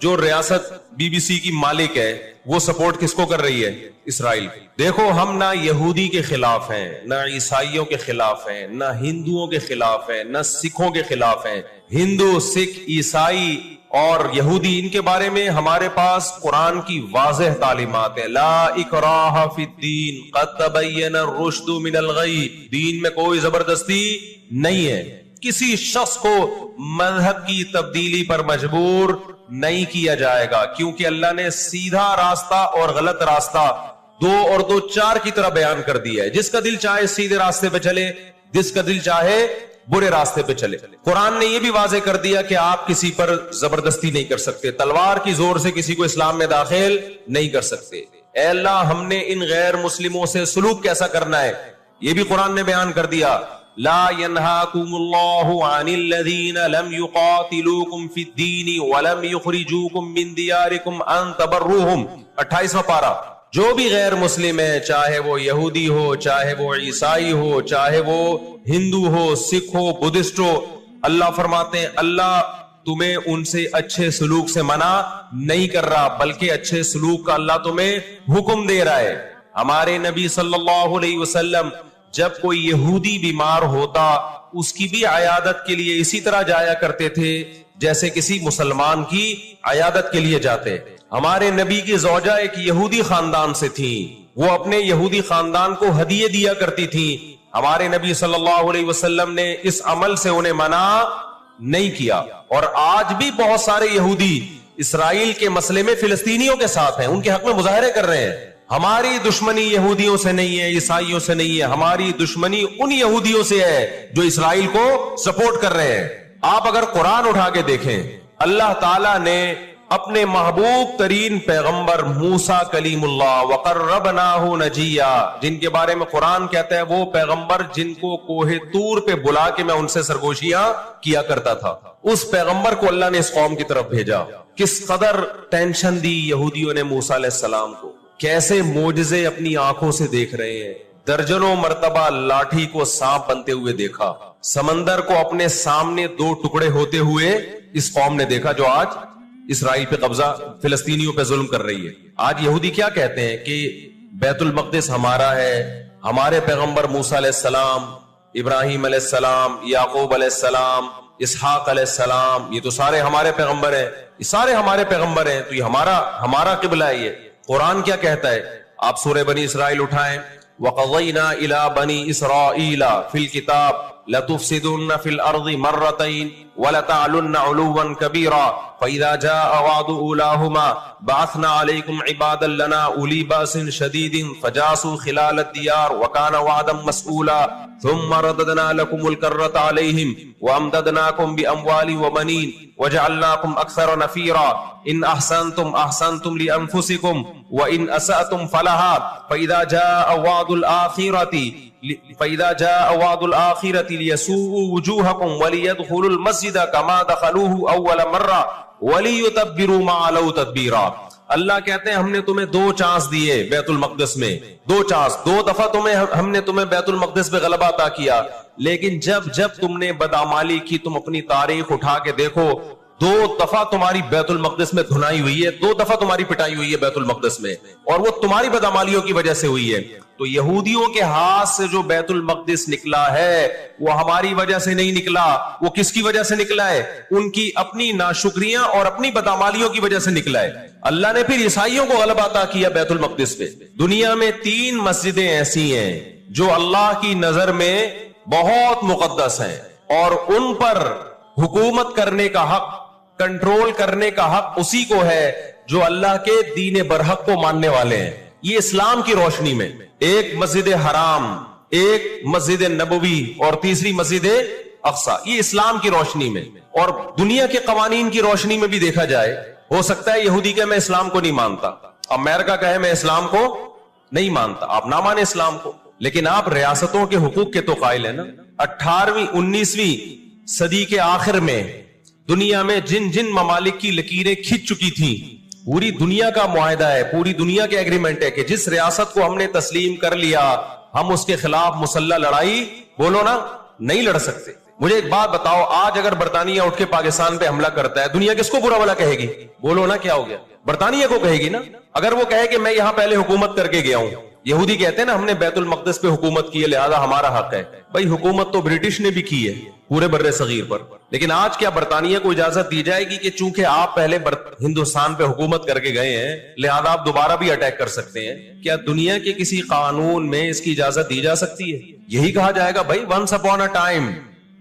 جو ریاست بی بی سی کی مالک ہے وہ سپورٹ کس کو کر رہی ہے؟ اسرائیل. دیکھو ہم نہ یہودی کے خلاف ہیں, نہ عیسائیوں کے خلاف ہیں, نہ ہندوؤں کے خلاف ہیں, نہ سکھوں کے خلاف ہیں. ہندو, سکھ, عیسائی اور یہودی, ان کے بارے میں ہمارے پاس قرآن کی واضح تعلیمات ہیں. لا اکراہ فی الدین قد تبین الرشد من الغی. دین میں کوئی زبردستی نہیں ہے, کسی شخص کو مذہب کی تبدیلی پر مجبور نہیں کیا جائے گا, کیونکہ اللہ نے سیدھا راستہ اور غلط راستہ 2 اور 2 4 کی طرح بیان کر دیا ہے. جس کا دل چاہے سیدھے راستے پہ چلے, جس کا دل چاہے برے راستے پہ چلے. قرآن نے یہ بھی واضح کر دیا کہ آپ کسی پر زبردستی نہیں کر سکتے, تلوار کی زور سے کسی کو اسلام میں داخل نہیں کر سکتے. اے اللہ, ہم نے ان غیر مسلموں سے سلوک کیسا کرنا ہے یہ بھی قرآن نے بیان کر دیا. لا ينهاكم الله عن الذين لم يقاتلوكم في الدين ولم يخرجوكم من دياركم ان تبروهم. 28واں پارہ. جو بھی غیر مسلم ہے, چاہے وہ یہودی ہو, چاہے وہ عیسائی ہو, چاہے وہ ہندو ہو, سکھ ہو, بدھسٹ ہو, اللہ فرماتے ہیں اللہ تمہیں ان سے اچھے سلوک سے منع نہیں کر رہا, بلکہ اچھے سلوک کا اللہ تمہیں حکم دے رہا ہے. ہمارے نبی صلی اللہ علیہ وسلم جب کوئی یہودی بیمار ہوتا اس کی بھی عیادت کے لیے اسی طرح جایا کرتے تھے جیسے کسی مسلمان کی عیادت کے لیے جاتے. ہمارے نبی کی زوجہ ایک یہودی خاندان سے تھی, وہ اپنے یہودی خاندان کو ہدیے دیا کرتی تھی. ہمارے نبی صلی اللہ علیہ وسلم نے اس عمل سے انہیں منع نہیں کیا. اور آج بھی بہت سارے یہودی اسرائیل کے مسئلے میں فلسطینیوں کے ساتھ ہیں, ان کے حق میں مظاہرے کر رہے ہیں. ہماری دشمنی یہودیوں سے نہیں ہے, عیسائیوں سے نہیں ہے, ہماری دشمنی ان یہودیوں سے ہے جو اسرائیل کو سپورٹ کر رہے ہیں. آپ اگر قرآن اٹھا کے دیکھیں, اللہ تعالیٰ نے اپنے محبوب ترین پیغمبر موسیٰ کلیم اللہ وقربناہ نجیہ, جن کے بارے میں قرآن کہتا ہے وہ پیغمبر جن کو کوہ طور پہ بلا کے میں ان سے سرگوشیاں کیا کرتا تھا, اس پیغمبر کو اللہ نے اس قوم کی طرف بھیجا. کس قدر ٹینشن دی یہودیوں نے موسیٰ علیہ السلام کو, کیسے معجزے اپنی آنکھوں سے دیکھ رہے ہیں. درجنوں مرتبہ لاٹھی کو سانپ بنتے ہوئے دیکھا, سمندر کو اپنے سامنے 2 ٹکڑے ہوتے ہوئے اس قوم نے دیکھا جو آج اسرائیل پہ قبضہ, فلسطینیوں پہ ظلم کر رہی ہے. آج یہودی کیا کہتے ہیں کہ بیت المقدس ہمارا ہے, ہمارے پیغمبر موسیٰ علیہ السلام, ابراہیم علیہ السلام, یعقوب علیہ السلام, اسحاق علیہ السلام, یہ تو سارے ہمارے پیغمبر ہیں, یہ سارے ہمارے پیغمبر ہیں, تو یہ ہمارا قبلہ ہے. یہ قرآن کیا کہتا ہے؟ آپ سورہ بنی اسرائیل اٹھائیں. وَقَضَيْنَا إِلَىٰ بَنِي إِسْرَائِيلَ فِي الْكِتَابِ لَتُفْسِدُنَّ فِي الْأَرْضِ مَرَّتَيْنِ وَلَتَعْلُنَّ عُلُوًّا كَبِيرًا فَإِذَا جَاءَ وَعْدُ أُولَاهُمَا بَعَثْنَا عَلَيْكُمْ عِبَادًا لَنَا أُولِي بَأْسٍ شَدِيدٍ فَجَاسُوا خِلَالَ الدِّيَارِ وَكَانَ وَعْدًا مَسْئُولًا ثُمَّ رَدَدْنَا لَكُمُ الْكَرَّةَ عَلَيْهِمْ وَأَمْدَدْنَاكُمْ بِأَمْوَالٍ وَبَنِينَ وَجَعَلْنَاكُمْ أَكْثَرَ نَفِيرًا إِنْ أَحْسَنْتُمْ أَحْسَنْتُمْ لِأَنفُسِكُمْ وَإِنْ أَسَأْتُمْ فَلَهَا فَإِذَا جَاءَ وَعْدُ الْآخِرَةِ لِيَسُوءُوا وُجُوهَكُمْ وَلِيَدْخُلُوا الْمَسْجِدَ كَمَا دَخَلُوهُ أَوَّلَ مَرَّةٍ وَلِيُتَبِّرُوا مَا عَلَوْا تَتْبِيرًا. اللہ کہتے ہیں ہم نے تمہیں 2 چانس دیے بیت المقدس میں, 2 چانس, 2 دفعہ ہم نے تمہیں بیت المقدس پہ غلبہ عطا کیا, لیکن جب تم نے بدعمالی کی, تم اپنی تاریخ اٹھا کے دیکھو, 2 دفعہ تمہاری بیت المقدس میں دھنائی ہوئی ہے, 2 دفعہ تمہاری پٹائی ہوئی ہے بیت المقدس میں, اور وہ تمہاری بدعمالیوں کی وجہ سے ہوئی ہے. تو یہودیوں کے ہاتھ سے جو بیت المقدس نکلا ہے وہ ہماری وجہ سے نہیں نکلا, وہ کس کی وجہ سے نکلا ہے؟ ان کی اپنی ناشکریاں اور اپنی بدعمالیوں کی وجہ سے نکلا ہے. اللہ نے پھر عیسائیوں کو غلبہ عطا کیا بیت المقدس پہ. دنیا میں 3 مسجدیں ایسی ہیں جو اللہ کی نظر میں بہت مقدس ہیں, اور ان پر حکومت کرنے کا حق, کنٹرول کرنے کا حق اسی کو ہے جو اللہ کے دین برحق کو ماننے والے ہیں. یہ اسلام کی روشنی میں, ایک مسجد حرام, ایک مسجد نبوی اور تیسری مسجد اقصیٰ, یہ اسلام کی روشنی میں. اور دنیا کے قوانین کی روشنی میں بھی دیکھا جائے, ہو سکتا ہے یہودی کہ میں اسلام کو نہیں مانتا, امریکہ کہے میں اسلام کو نہیں مانتا, آپ نہ مانے اسلام کو, لیکن آپ ریاستوں کے حقوق کے تو قائل ہیں نا. 18ویں 19ویں صدی کے آخر میں دنیا میں جن ممالک کی لکیریں کھنچ چکی تھیں, پوری دنیا کا معاہدہ ہے, پوری دنیا کے ایگریمنٹ ہے کہ جس ریاست کو ہم نے تسلیم کر لیا ہم اس کے خلاف مسلح لڑائی بولو نا نہیں لڑ سکتے. مجھے ایک بات بتاؤ, آج اگر برطانیہ اٹھ کے پاکستان پہ حملہ کرتا ہے, دنیا کس کو برا بھلا کہے گی؟ بولو نا کیا ہو گیا؟ برطانیہ کو کہے گی نا. اگر وہ کہے کہ میں یہاں پہلے حکومت کر کے گیا ہوں, یہودی کہتے ہیں نا ہم نے بیت المقدس پہ حکومت کی ہے لہذا ہمارا حق ہے. بھائی حکومت تو برٹش نے بھی کی ہے پورے بر صغیر پر, لیکن آج کیا برطانیہ کو اجازت دی جائے گی کہ چونکہ آپ پہلے ہندوستان پہ حکومت کر کے گئے ہیں لہذا آپ دوبارہ بھی اٹیک کر سکتے ہیں؟ کیا دنیا کے کسی قانون میں اس کی اجازت دی جا سکتی ہے؟ یہی کہا جائے گا بھائی ونس اپون اے ٹائم.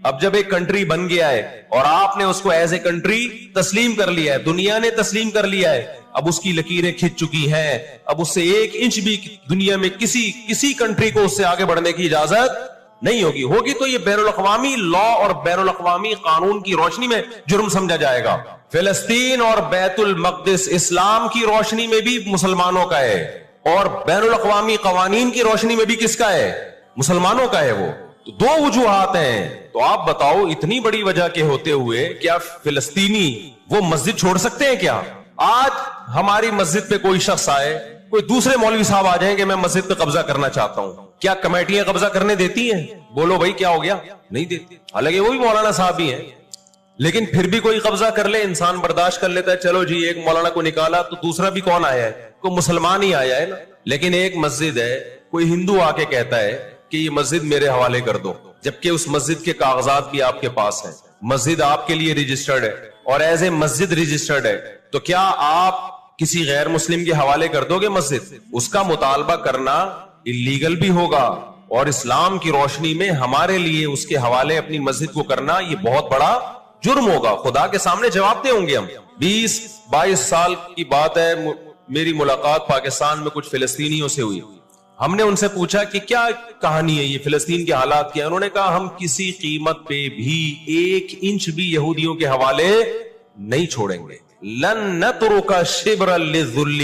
اب جب ایک کنٹری بن گیا ہے اور آپ نے اس کو ایز اے کنٹری تسلیم کر لیا ہے, دنیا نے تسلیم کر لیا ہے, اب اس کی لکیریں کھنچ چکی ہیں, اب اس سے 1 انچ بھی دنیا میں کسی کنٹری کو اس سے آگے بڑھنے کی اجازت نہیں ہوگی تو یہ بین الاقوامی لا اور بین الاقوامی قانون کی روشنی میں جرم سمجھا جائے گا. فلسطین اور بیت المقدس اسلام کی روشنی میں بھی مسلمانوں کا ہے اور بین الاقوامی قوانین کی روشنی میں بھی کس کا ہے؟ مسلمانوں کا ہے. وہ تو 2 وجوہات ہیں. تو آپ بتاؤ اتنی بڑی وجہ کے ہوتے ہوئے کیا فلسطینی وہ مسجد چھوڑ سکتے ہیں کیا؟ آج ہماری مسجد پہ کوئی شخص آئے, کوئی دوسرے مولوی صاحب آ جائیں کہ میں مسجد پہ قبضہ کرنا چاہتا ہوں, کیا کمیٹیاں قبضہ کرنے دیتی ہیں؟ بولو بھائی کیا ہو گیا؟ نہیں دیتی. حالانکہ وہ بھی مولانا صاحب ہی ہیں, لیکن پھر بھی کوئی قبضہ کر لے انسان برداشت کر لیتا ہے. چلو جی ایک مولانا کو نکالا تو دوسرا بھی کون آیا ہے؟ کوئی مسلمان ہی آیا ہے نا. لیکن ایک مسجد ہے, کوئی ہندو آ کے کہتا ہے کہ یہ مسجد میرے حوالے کر دو, جبکہ اس مسجد کے کاغذات بھی آپ کے پاس ہیں, مسجد آپ کے لیے رجسٹرڈ ہے اور ایز اے مسجد رجسٹرڈ ہے, تو کیا آپ کسی غیر مسلم کے حوالے کر دو گے مسجد؟ اس کا مطالبہ کرنا اللیگل بھی ہوگا اور اسلام کی روشنی میں ہمارے لیے اس کے حوالے اپنی مسجد کو کرنا یہ بہت بڑا جرم ہوگا. خدا کے سامنے جواب دیں ہوں گے ہم. 20-22 سال کی بات ہے, میری ملاقات پاکستان میں کچھ فلسطینیوں سے ہوئی. ہم نے ان سے پوچھا کہ کیا کہانی ہے یہ فلسطین کے حالات کیا؟ انہوں نے کہا ہم کسی قیمت پہ بھی 1 انچ بھی یہودیوں کے حوالے نہیں چھوڑیں گے. لن نترک شبرا للذل,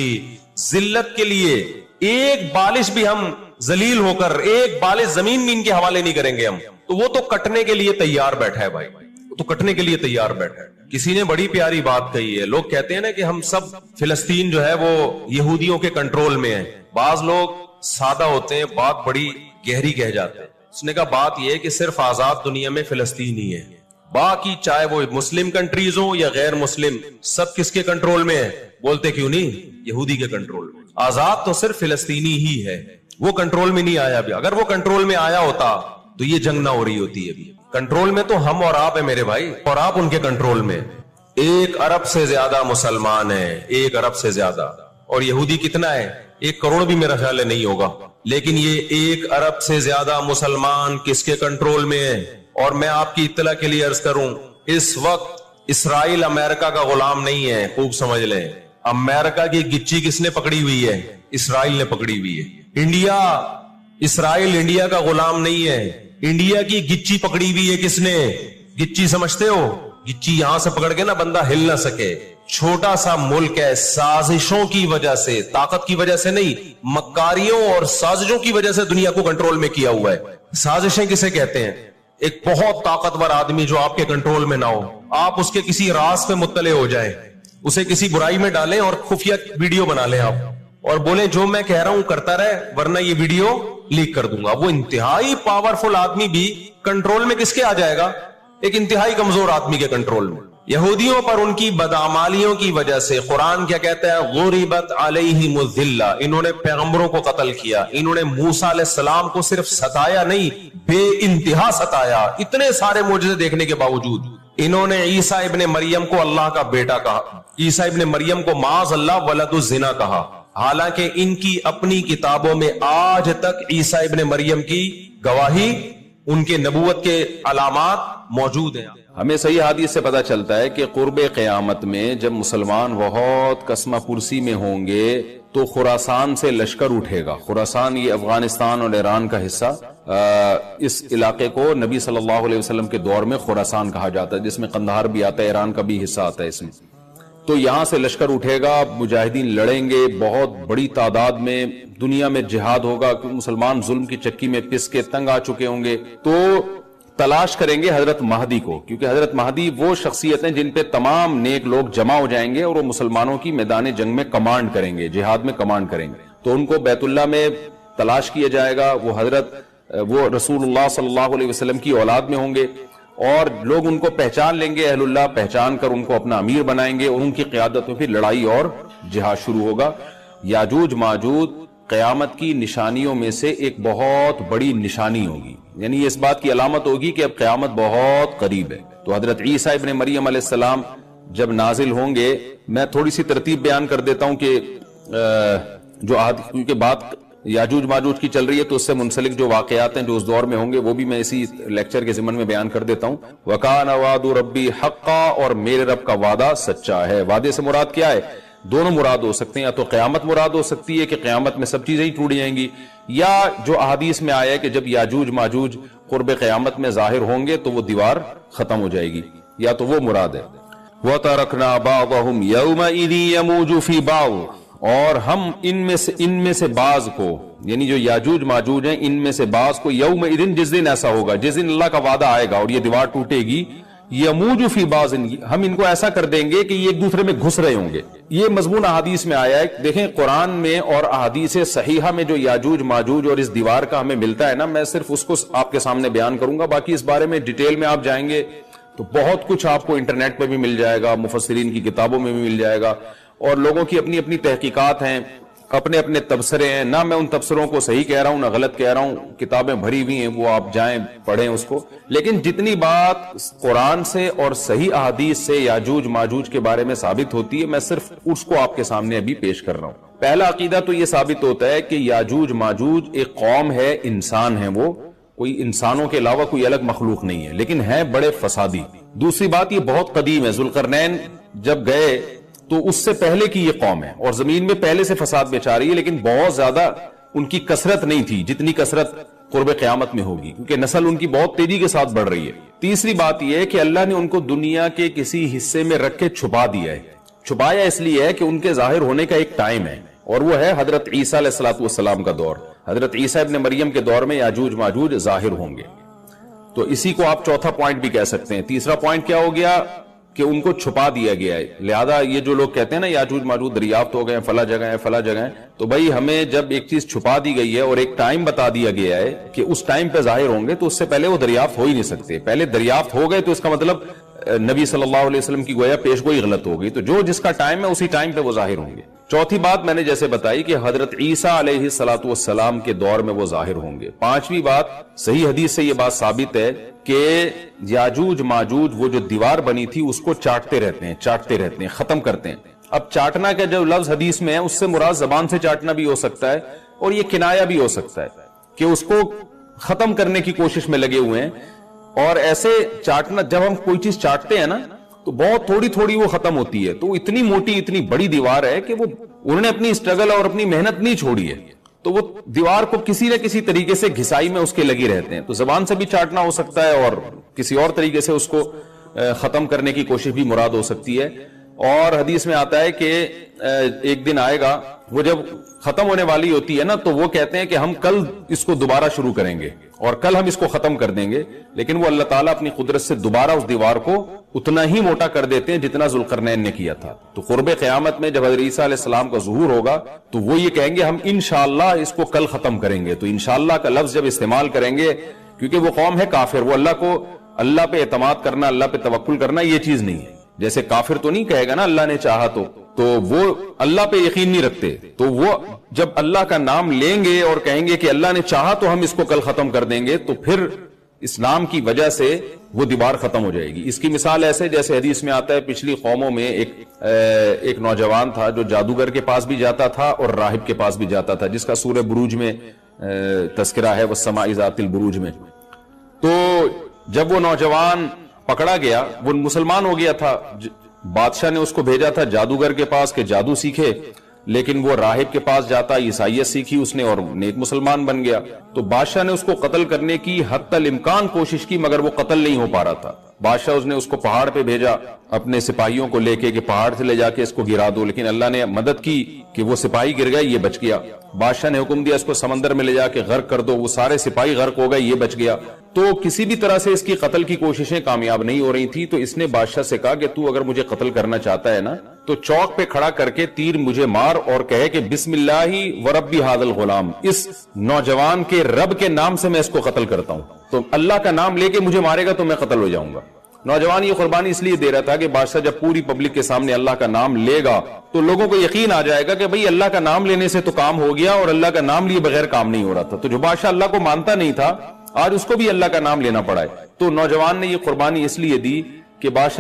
ذلت کے لیے ایک بالش بھی ہم ذلیل ہو کر ایک بالش زمین بھی ان کے حوالے نہیں کریں گے ہم. تو وہ تو کٹنے کے لیے تیار بیٹھا ہے بھائی, وہ تو کٹنے کے لیے تیار بیٹھا ہے. کسی نے بڑی پیاری بات کہی ہے, لوگ کہتے ہیں نا کہ ہم سب فلسطین جو ہے وہ یہودیوں کے کنٹرول میں ہے. بعض لوگ سادہ ہوتے ہیں, بات بڑی گہری کہہ جاتے ہیں. اس نے کہا بات یہ ہے کہ صرف آزاد دنیا میں فلسطین ہی ہے, باقی چاہے وہ مسلم کنٹریز ہوں یا غیر مسلم سب کس کے کنٹرول میں ہے؟ بولتے کیوں نہیں؟ یہودی کے کنٹرول میں. آزاد تو صرف فلسطینی ہی ہے, وہ کنٹرول میں نہیں آیا ابھی. اگر وہ کنٹرول میں آیا ہوتا تو یہ جنگ نہ ہو رہی ہوتی ہے. ابھی کنٹرول میں تو ہم اور آپ ہیں میرے بھائی, اور آپ ان کے کنٹرول میں. 1 ارب سے زیادہ مسلمان ہیں, 1 ارب سے زیادہ, اور یہودی کتنا ہے؟ 1 کروڑ بھی میرا خیال ہے نہیں ہوگا. لیکن یہ 1 ارب سے زیادہ مسلمان کس کے کنٹرول میں ہیں؟ اور میں آپ کی اطلاع کے لیے عرض کروں, اس وقت اسرائیل امریکہ کا غلام نہیں ہے, خوب سمجھ لیں. امریکہ کی گچی کس نے پکڑی ہوئی ہے؟ اسرائیل نے پکڑی ہوئی ہے. انڈیا, اسرائیل انڈیا کا غلام نہیں ہے, انڈیا کی گچی پکڑی ہوئی ہے کس نے؟ گچی سمجھتے ہو؟ گچی یہاں سے پکڑ کے نا بندہ ہل نہ سکے. چھوٹا سا ملک ہے, سازشوں کی وجہ سے, طاقت کی وجہ سے نہیں, مکاریوں اور سازشوں کی وجہ سے دنیا کو کنٹرول میں کیا ہوا ہے. سازشیں کسے کہتے ہیں؟ ایک بہت طاقتور آدمی جو آپ کے کنٹرول میں نہ ہو, آپ اس کے کسی راز پہ مطلع ہو جائیں, اسے کسی برائی میں ڈالیں اور خفیہ ویڈیو بنا لیں آپ اور بولیں جو میں کہہ رہا ہوں کرتا رہے ورنہ یہ ویڈیو لیک کر دوں گا. وہ انتہائی پاورفل آدمی بھی کنٹرول میں کس کے آ جائے گا؟ ایک انتہائی کمزور آدمی کے کنٹرول میں. یہودیوں پر ان کی بدعمالیوں کی وجہ سے قرآن کیا کہتا ہے؟ غربت علیہم الذلہ, انہوں نے پیغمبروں کو قتل کیا, انہوں نے موسیٰ علیہ السلام کو صرف ستایا نہیں بے انتہا ستایا. اتنے سارے معجزے دیکھنے کے باوجود انہوں نے عیسیٰ ابن مریم کو اللہ کا بیٹا کہا, عیسیٰ ابن مریم کو معاذ اللہ ولد الزنا کہا, حالانکہ ان کی اپنی کتابوں میں آج تک عیسیٰ ابن مریم کی گواہی, ان کے نبوت کے علامات موجود ہیں. ہمیں صحیح حدیث سے پتا چلتا ہے کہ قرب قیامت میں جب مسلمان بہت قسمہ پرسی میں ہوں گے تو خراسان سے لشکر اٹھے گا. خراسان یہ افغانستان اور ایران کا حصہ, اس علاقے کو نبی صلی اللہ علیہ وسلم کے دور میں خراسان کہا جاتا ہے, جس میں قندھار بھی آتا ہے, ایران کا بھی حصہ آتا ہے اس میں. تو یہاں سے لشکر اٹھے گا, مجاہدین لڑیں گے بہت بڑی تعداد میں, دنیا میں جہاد ہوگا, مسلمان ظلم کی چکی میں پس کے تنگ آ چکے ہوں گے. تو تلاش کریں گے حضرت مہدی کو, کیونکہ حضرت مہدی وہ شخصیت ہیں جن پہ تمام نیک لوگ جمع ہو جائیں گے اور وہ مسلمانوں کی میدان جنگ میں کمانڈ کریں گے, جہاد میں کمانڈ کریں گے. تو ان کو بیت اللہ میں تلاش کیا جائے گا وہ رسول اللہ صلی اللہ علیہ وسلم کی اولاد میں ہوں گے، اور لوگ ان کو پہچان لیں گے، اہل اللہ پہچان کر ان کو اپنا امیر بنائیں گے، اور ان کی قیادت میں پھر لڑائی اور جہاد شروع ہوگا۔ یاجوج ماجوج قیامت کی نشانیوں میں سے ایک بہت بڑی نشانی ہوگی، یعنی یہ اس بات کی علامت ہوگی کہ اب قیامت بہت قریب ہے۔ تو حضرت عیسیٰ ابن مریم علیہ السلام جب نازل ہوں گے، میں تھوڑی سی ترتیب بیان کر دیتا ہوں کہ کیونکہ بات یاجوج ماجوج کی چل رہی ہے تو اس سے منسلک جو واقعات ہیں جو اس دور میں ہوں گے وہ بھی میں اسی لیکچر کے ضمن میں بیان کر دیتا ہوں۔ وَكَانَ وَعْدُ رَبِّي حَقًّا، اور میرے رب کا وعدہ سچا ہے۔ وعدے سے مراد کیا ہے؟ دونوں مراد ہو سکتے ہیں، یا تو قیامت مراد ہو سکتی ہے کہ قیامت میں سب چیزیں ہی ٹوٹ جائیں گی، یا جو احادیث میں آیا ہے کہ جب یاجوج ماجوج قرب قیامت میں ظاہر ہوں گے تو وہ دیوار ختم ہو جائے گی، یا تو وہ مراد ہے۔ وَتَرَكْنَا بَعْضَهُمْ يَوْمَئِذٍ يَمُوجُ فِي بَعْضٍ، اور ہم ان میں سے بعض کو، یعنی جو یاجوج ماجوج ہیں ان میں سے بعض کو، یوم اذن، جس دن ایسا ہوگا، جس دن اللہ کا وعدہ آئے گا اور یہ دیوار ٹوٹے گی، یموج فی بعض، ہم ان کو ایسا کر دیں گے کہ یہ ایک دوسرے میں گھس رہے ہوں گے۔ یہ مضمون احادیث میں آیا ہے، دیکھیں قرآن میں اور احادیث صحیحہ میں جو یاجوج ماجوج اور اس دیوار کا ہمیں ملتا ہے نا، میں صرف اس کو آپ کے سامنے بیان کروں گا، باقی اس بارے میں ڈیٹیل میں آپ جائیں گے تو بہت کچھ آپ کو انٹرنیٹ پہ بھی مل جائے گا، مفسرین کی کتابوں میں بھی مل جائے گا، اور لوگوں کی اپنی اپنی تحقیقات ہیں، اپنے اپنے تبصرے ہیں، نہ میں ان تبصروں کو صحیح کہہ رہا ہوں نہ غلط کہہ رہا ہوں، کتابیں بھری ہوئی ہیں، وہ آپ جائیں پڑھیں اس کو، لیکن جتنی بات قرآن سے اور صحیح احادیث سے یاجوج ماجوج کے بارے میں ثابت ہوتی ہے، میں صرف اس کو آپ کے سامنے ابھی پیش کر رہا ہوں۔ پہلا عقیدہ تو یہ ثابت ہوتا ہے کہ یاجوج ماجوج ایک قوم ہے، انسان ہیں، وہ کوئی انسانوں کے علاوہ کوئی الگ مخلوق نہیں ہے، لیکن ہیں بڑے فسادی۔ دوسری بات، یہ بہت قدیم ہے، ذوالقرنین جب گئے تو اس سے پہلے کی یہ قوم ہے، اور زمین میں پہلے سے فساد مچا رہی ہے، لیکن بہت زیادہ ان کی کثرت نہیں تھی جتنی کثرت قرب قیامت میں ہوگی، کیونکہ نسل ان کی بہت تیزی کے ساتھ بڑھ رہی ہے۔ تیسری بات یہ ہے کہ اللہ نے ان کو دنیا کے کسی حصے میں رکھ کے چھپا دیا ہے۔ چھپایا اس لیے ہے کہ ان کے ظاہر ہونے کا ایک ٹائم ہے، اور وہ ہے حضرت عیسیٰ علیہ السلام کا دور۔ حضرت عیسیٰ ابن مریم کے دور میں یاجوج ماجوج ظاہر ہوں گے، تو اسی کو آپ چوتھا پوائنٹ بھی کہہ سکتے ہیں۔ تیسرا پوائنٹ کیا ہو گیا کہ ان کو چھپا دیا گیا ہے، لہذا یہ جو لوگ کہتے ہیں نا یاجوج ماجوج دریافت ہو گئے ہیں، فلاں جگہ ہے فلاں جگہ ہے، تو بھائی ہمیں جب ایک چیز چھپا دی گئی ہے اور ایک ٹائم بتا دیا گیا ہے کہ اس ٹائم پہ ظاہر ہوں گے، تو اس سے پہلے وہ دریافت ہو ہی نہیں سکتے۔ پہلے دریافت ہو گئے تو اس کا مطلب نبی صلی اللہ علیہ وسلم کی گویا پیش گوئی غلط ہو گئی، تو جو جس کا ٹائم ہے اسی ٹائم پہ وہ ظاہر ہوں گے۔ چوتھی بات میں نے جیسے بتائی کہ حضرت عیسیٰ علیہ السلام کے دور میں وہ ظاہر ہوں گے۔ پانچویں بات، صحیح حدیث سے یہ بات ثابت ہے کہ یاجوج ماجوج وہ جو دیوار بنی تھی اس کو چاٹتے رہتے ہیں، ختم کرتے ہیں۔ اب چاٹنا کا جو لفظ حدیث میں ہے اس سے مراد زبان سے چاٹنا بھی ہو سکتا ہے، اور یہ کنایا بھی ہو سکتا ہے کہ اس کو ختم کرنے کی کوشش میں لگے ہوئے ہیں۔ اور ایسے چاٹنا، جب ہم کوئی چیز چاٹتے ہیں نا تو بہت تھوڑی تھوڑی وہ ختم ہوتی ہے، تو اتنی موٹی اتنی بڑی دیوار ہے کہ وہ انہوں نے اپنی اسٹرگل اور اپنی محنت نہیں چھوڑی ہے، تو وہ دیوار کو کسی نہ کسی طریقے سے گھسائی میں اس کے لگی رہتے ہیں۔ تو زبان سے بھی چاٹنا ہو سکتا ہے اور کسی اور طریقے سے اس کو ختم کرنے کی کوشش بھی مراد ہو سکتی ہے۔ اور حدیث میں آتا ہے کہ ایک دن آئے گا وہ جب ختم ہونے والی ہوتی ہے نا تو وہ کہتے ہیں کہ ہم کل اس کو دوبارہ شروع کریں گے اور کل ہم اس کو ختم کر دیں گے، لیکن وہ اللہ تعالیٰ اپنی قدرت سے دوبارہ اس دیوار کو اتنا ہی موٹا کر دیتے ہیں جتنا ذوالقرنین نے کیا تھا۔ تو قرب قیامت میں جب حضرت عیسیٰ علیہ السلام کا ظہور ہوگا تو وہ یہ کہیں گے ہم انشاءاللہ اس کو کل ختم کریں گے۔ تو انشاءاللہ کا لفظ جب استعمال کریں گے، کیونکہ وہ قوم ہے کافر، وہ اللہ پہ اعتماد کرنا، اللہ پہ توکل کرنا یہ چیز نہیں ہے۔ جیسے کافر تو نہیں کہے گا نا اللہ نے چاہا تو وہ اللہ پہ یقین نہیں رکھتے، تو وہ جب اللہ کا نام لیں گے اور کہیں گے کہ اللہ نے چاہا تو ہم اس کو کل ختم کر دیں گے، تو پھر اسلام کی وجہ سے وہ دیوار ختم ہو جائے گی۔ اس کی مثال ایسے جیسے حدیث میں آتا ہے، پچھلی قوموں میں ایک نوجوان تھا جو جادوگر کے پاس بھی جاتا تھا اور راہب کے پاس بھی جاتا تھا، جس کا سورہ بروج میں تذکرہ ہے، والسماء ذات البروج میں۔ تو جب وہ نوجوان پکڑا گیا، وہ مسلمان ہو گیا تھا، بادشاہ نے اس کو بھیجا تھا جادوگر کے پاس کہ جادو سیکھے، لیکن وہ راہب کے پاس جاتا، عیسائیت سیکھی اس نے اور نیک مسلمان بن گیا۔ تو بادشاہ نے اس کو قتل کرنے کی حتی الامکان کوشش کی، مگر وہ قتل نہیں ہو پا رہا تھا۔ بادشاہ اس نے اس کو پہاڑ پہ بھیجا اپنے سپاہیوں کو لے کے کہ پہاڑ سے لے جا کے اس کو گرا دو، لیکن اللہ نے مدد کی کہ وہ سپاہی گر گئے، یہ بچ گیا۔ بادشاہ نے حکم دیا اس کو سمندر میں لے جا کے غرق کر دو، وہ سارے سپاہی غرق ہو گئے، یہ بچ گیا۔ تو کسی بھی طرح سے اس کی قتل کی کوششیں کامیاب نہیں ہو رہی تھی. تو اس نے بادشاہ سے کہا کہ تو اگر مجھے قتل کرنا چاہتا ہے نا تو چوک پہ کھڑا کر کے تیر مجھے مار اور کہے کہ بسم اللہ وربی ھذا الغلام، اس نوجوان کے رب کے نام سے میں اس کو قتل کرتا ہوں. تو اللہ کا نام لے کے مجھے مارے گا تو میں قتل ہو جاؤں گا. نوجوان یہ قربانی اس لیے دے رہا تھا کہ بادشاہ جب پوری پبلک کے سامنے اللہ کا نام لے گا تو لوگوں کو یقین آ جائے گا کہ بھئی اللہ کا نام لینے سے تو کام ہو گیا، اور اللہ کا نام لیے بغیر کام نہیں ہو رہا تھا. تو جو بادشاہ اللہ کو مانتا نہیں تھا آج اس کو بھی اللہ کا نام لینا پڑا ہے. تو نوجوان نے یہ قربانی اس لیے دی کہ بادشاہ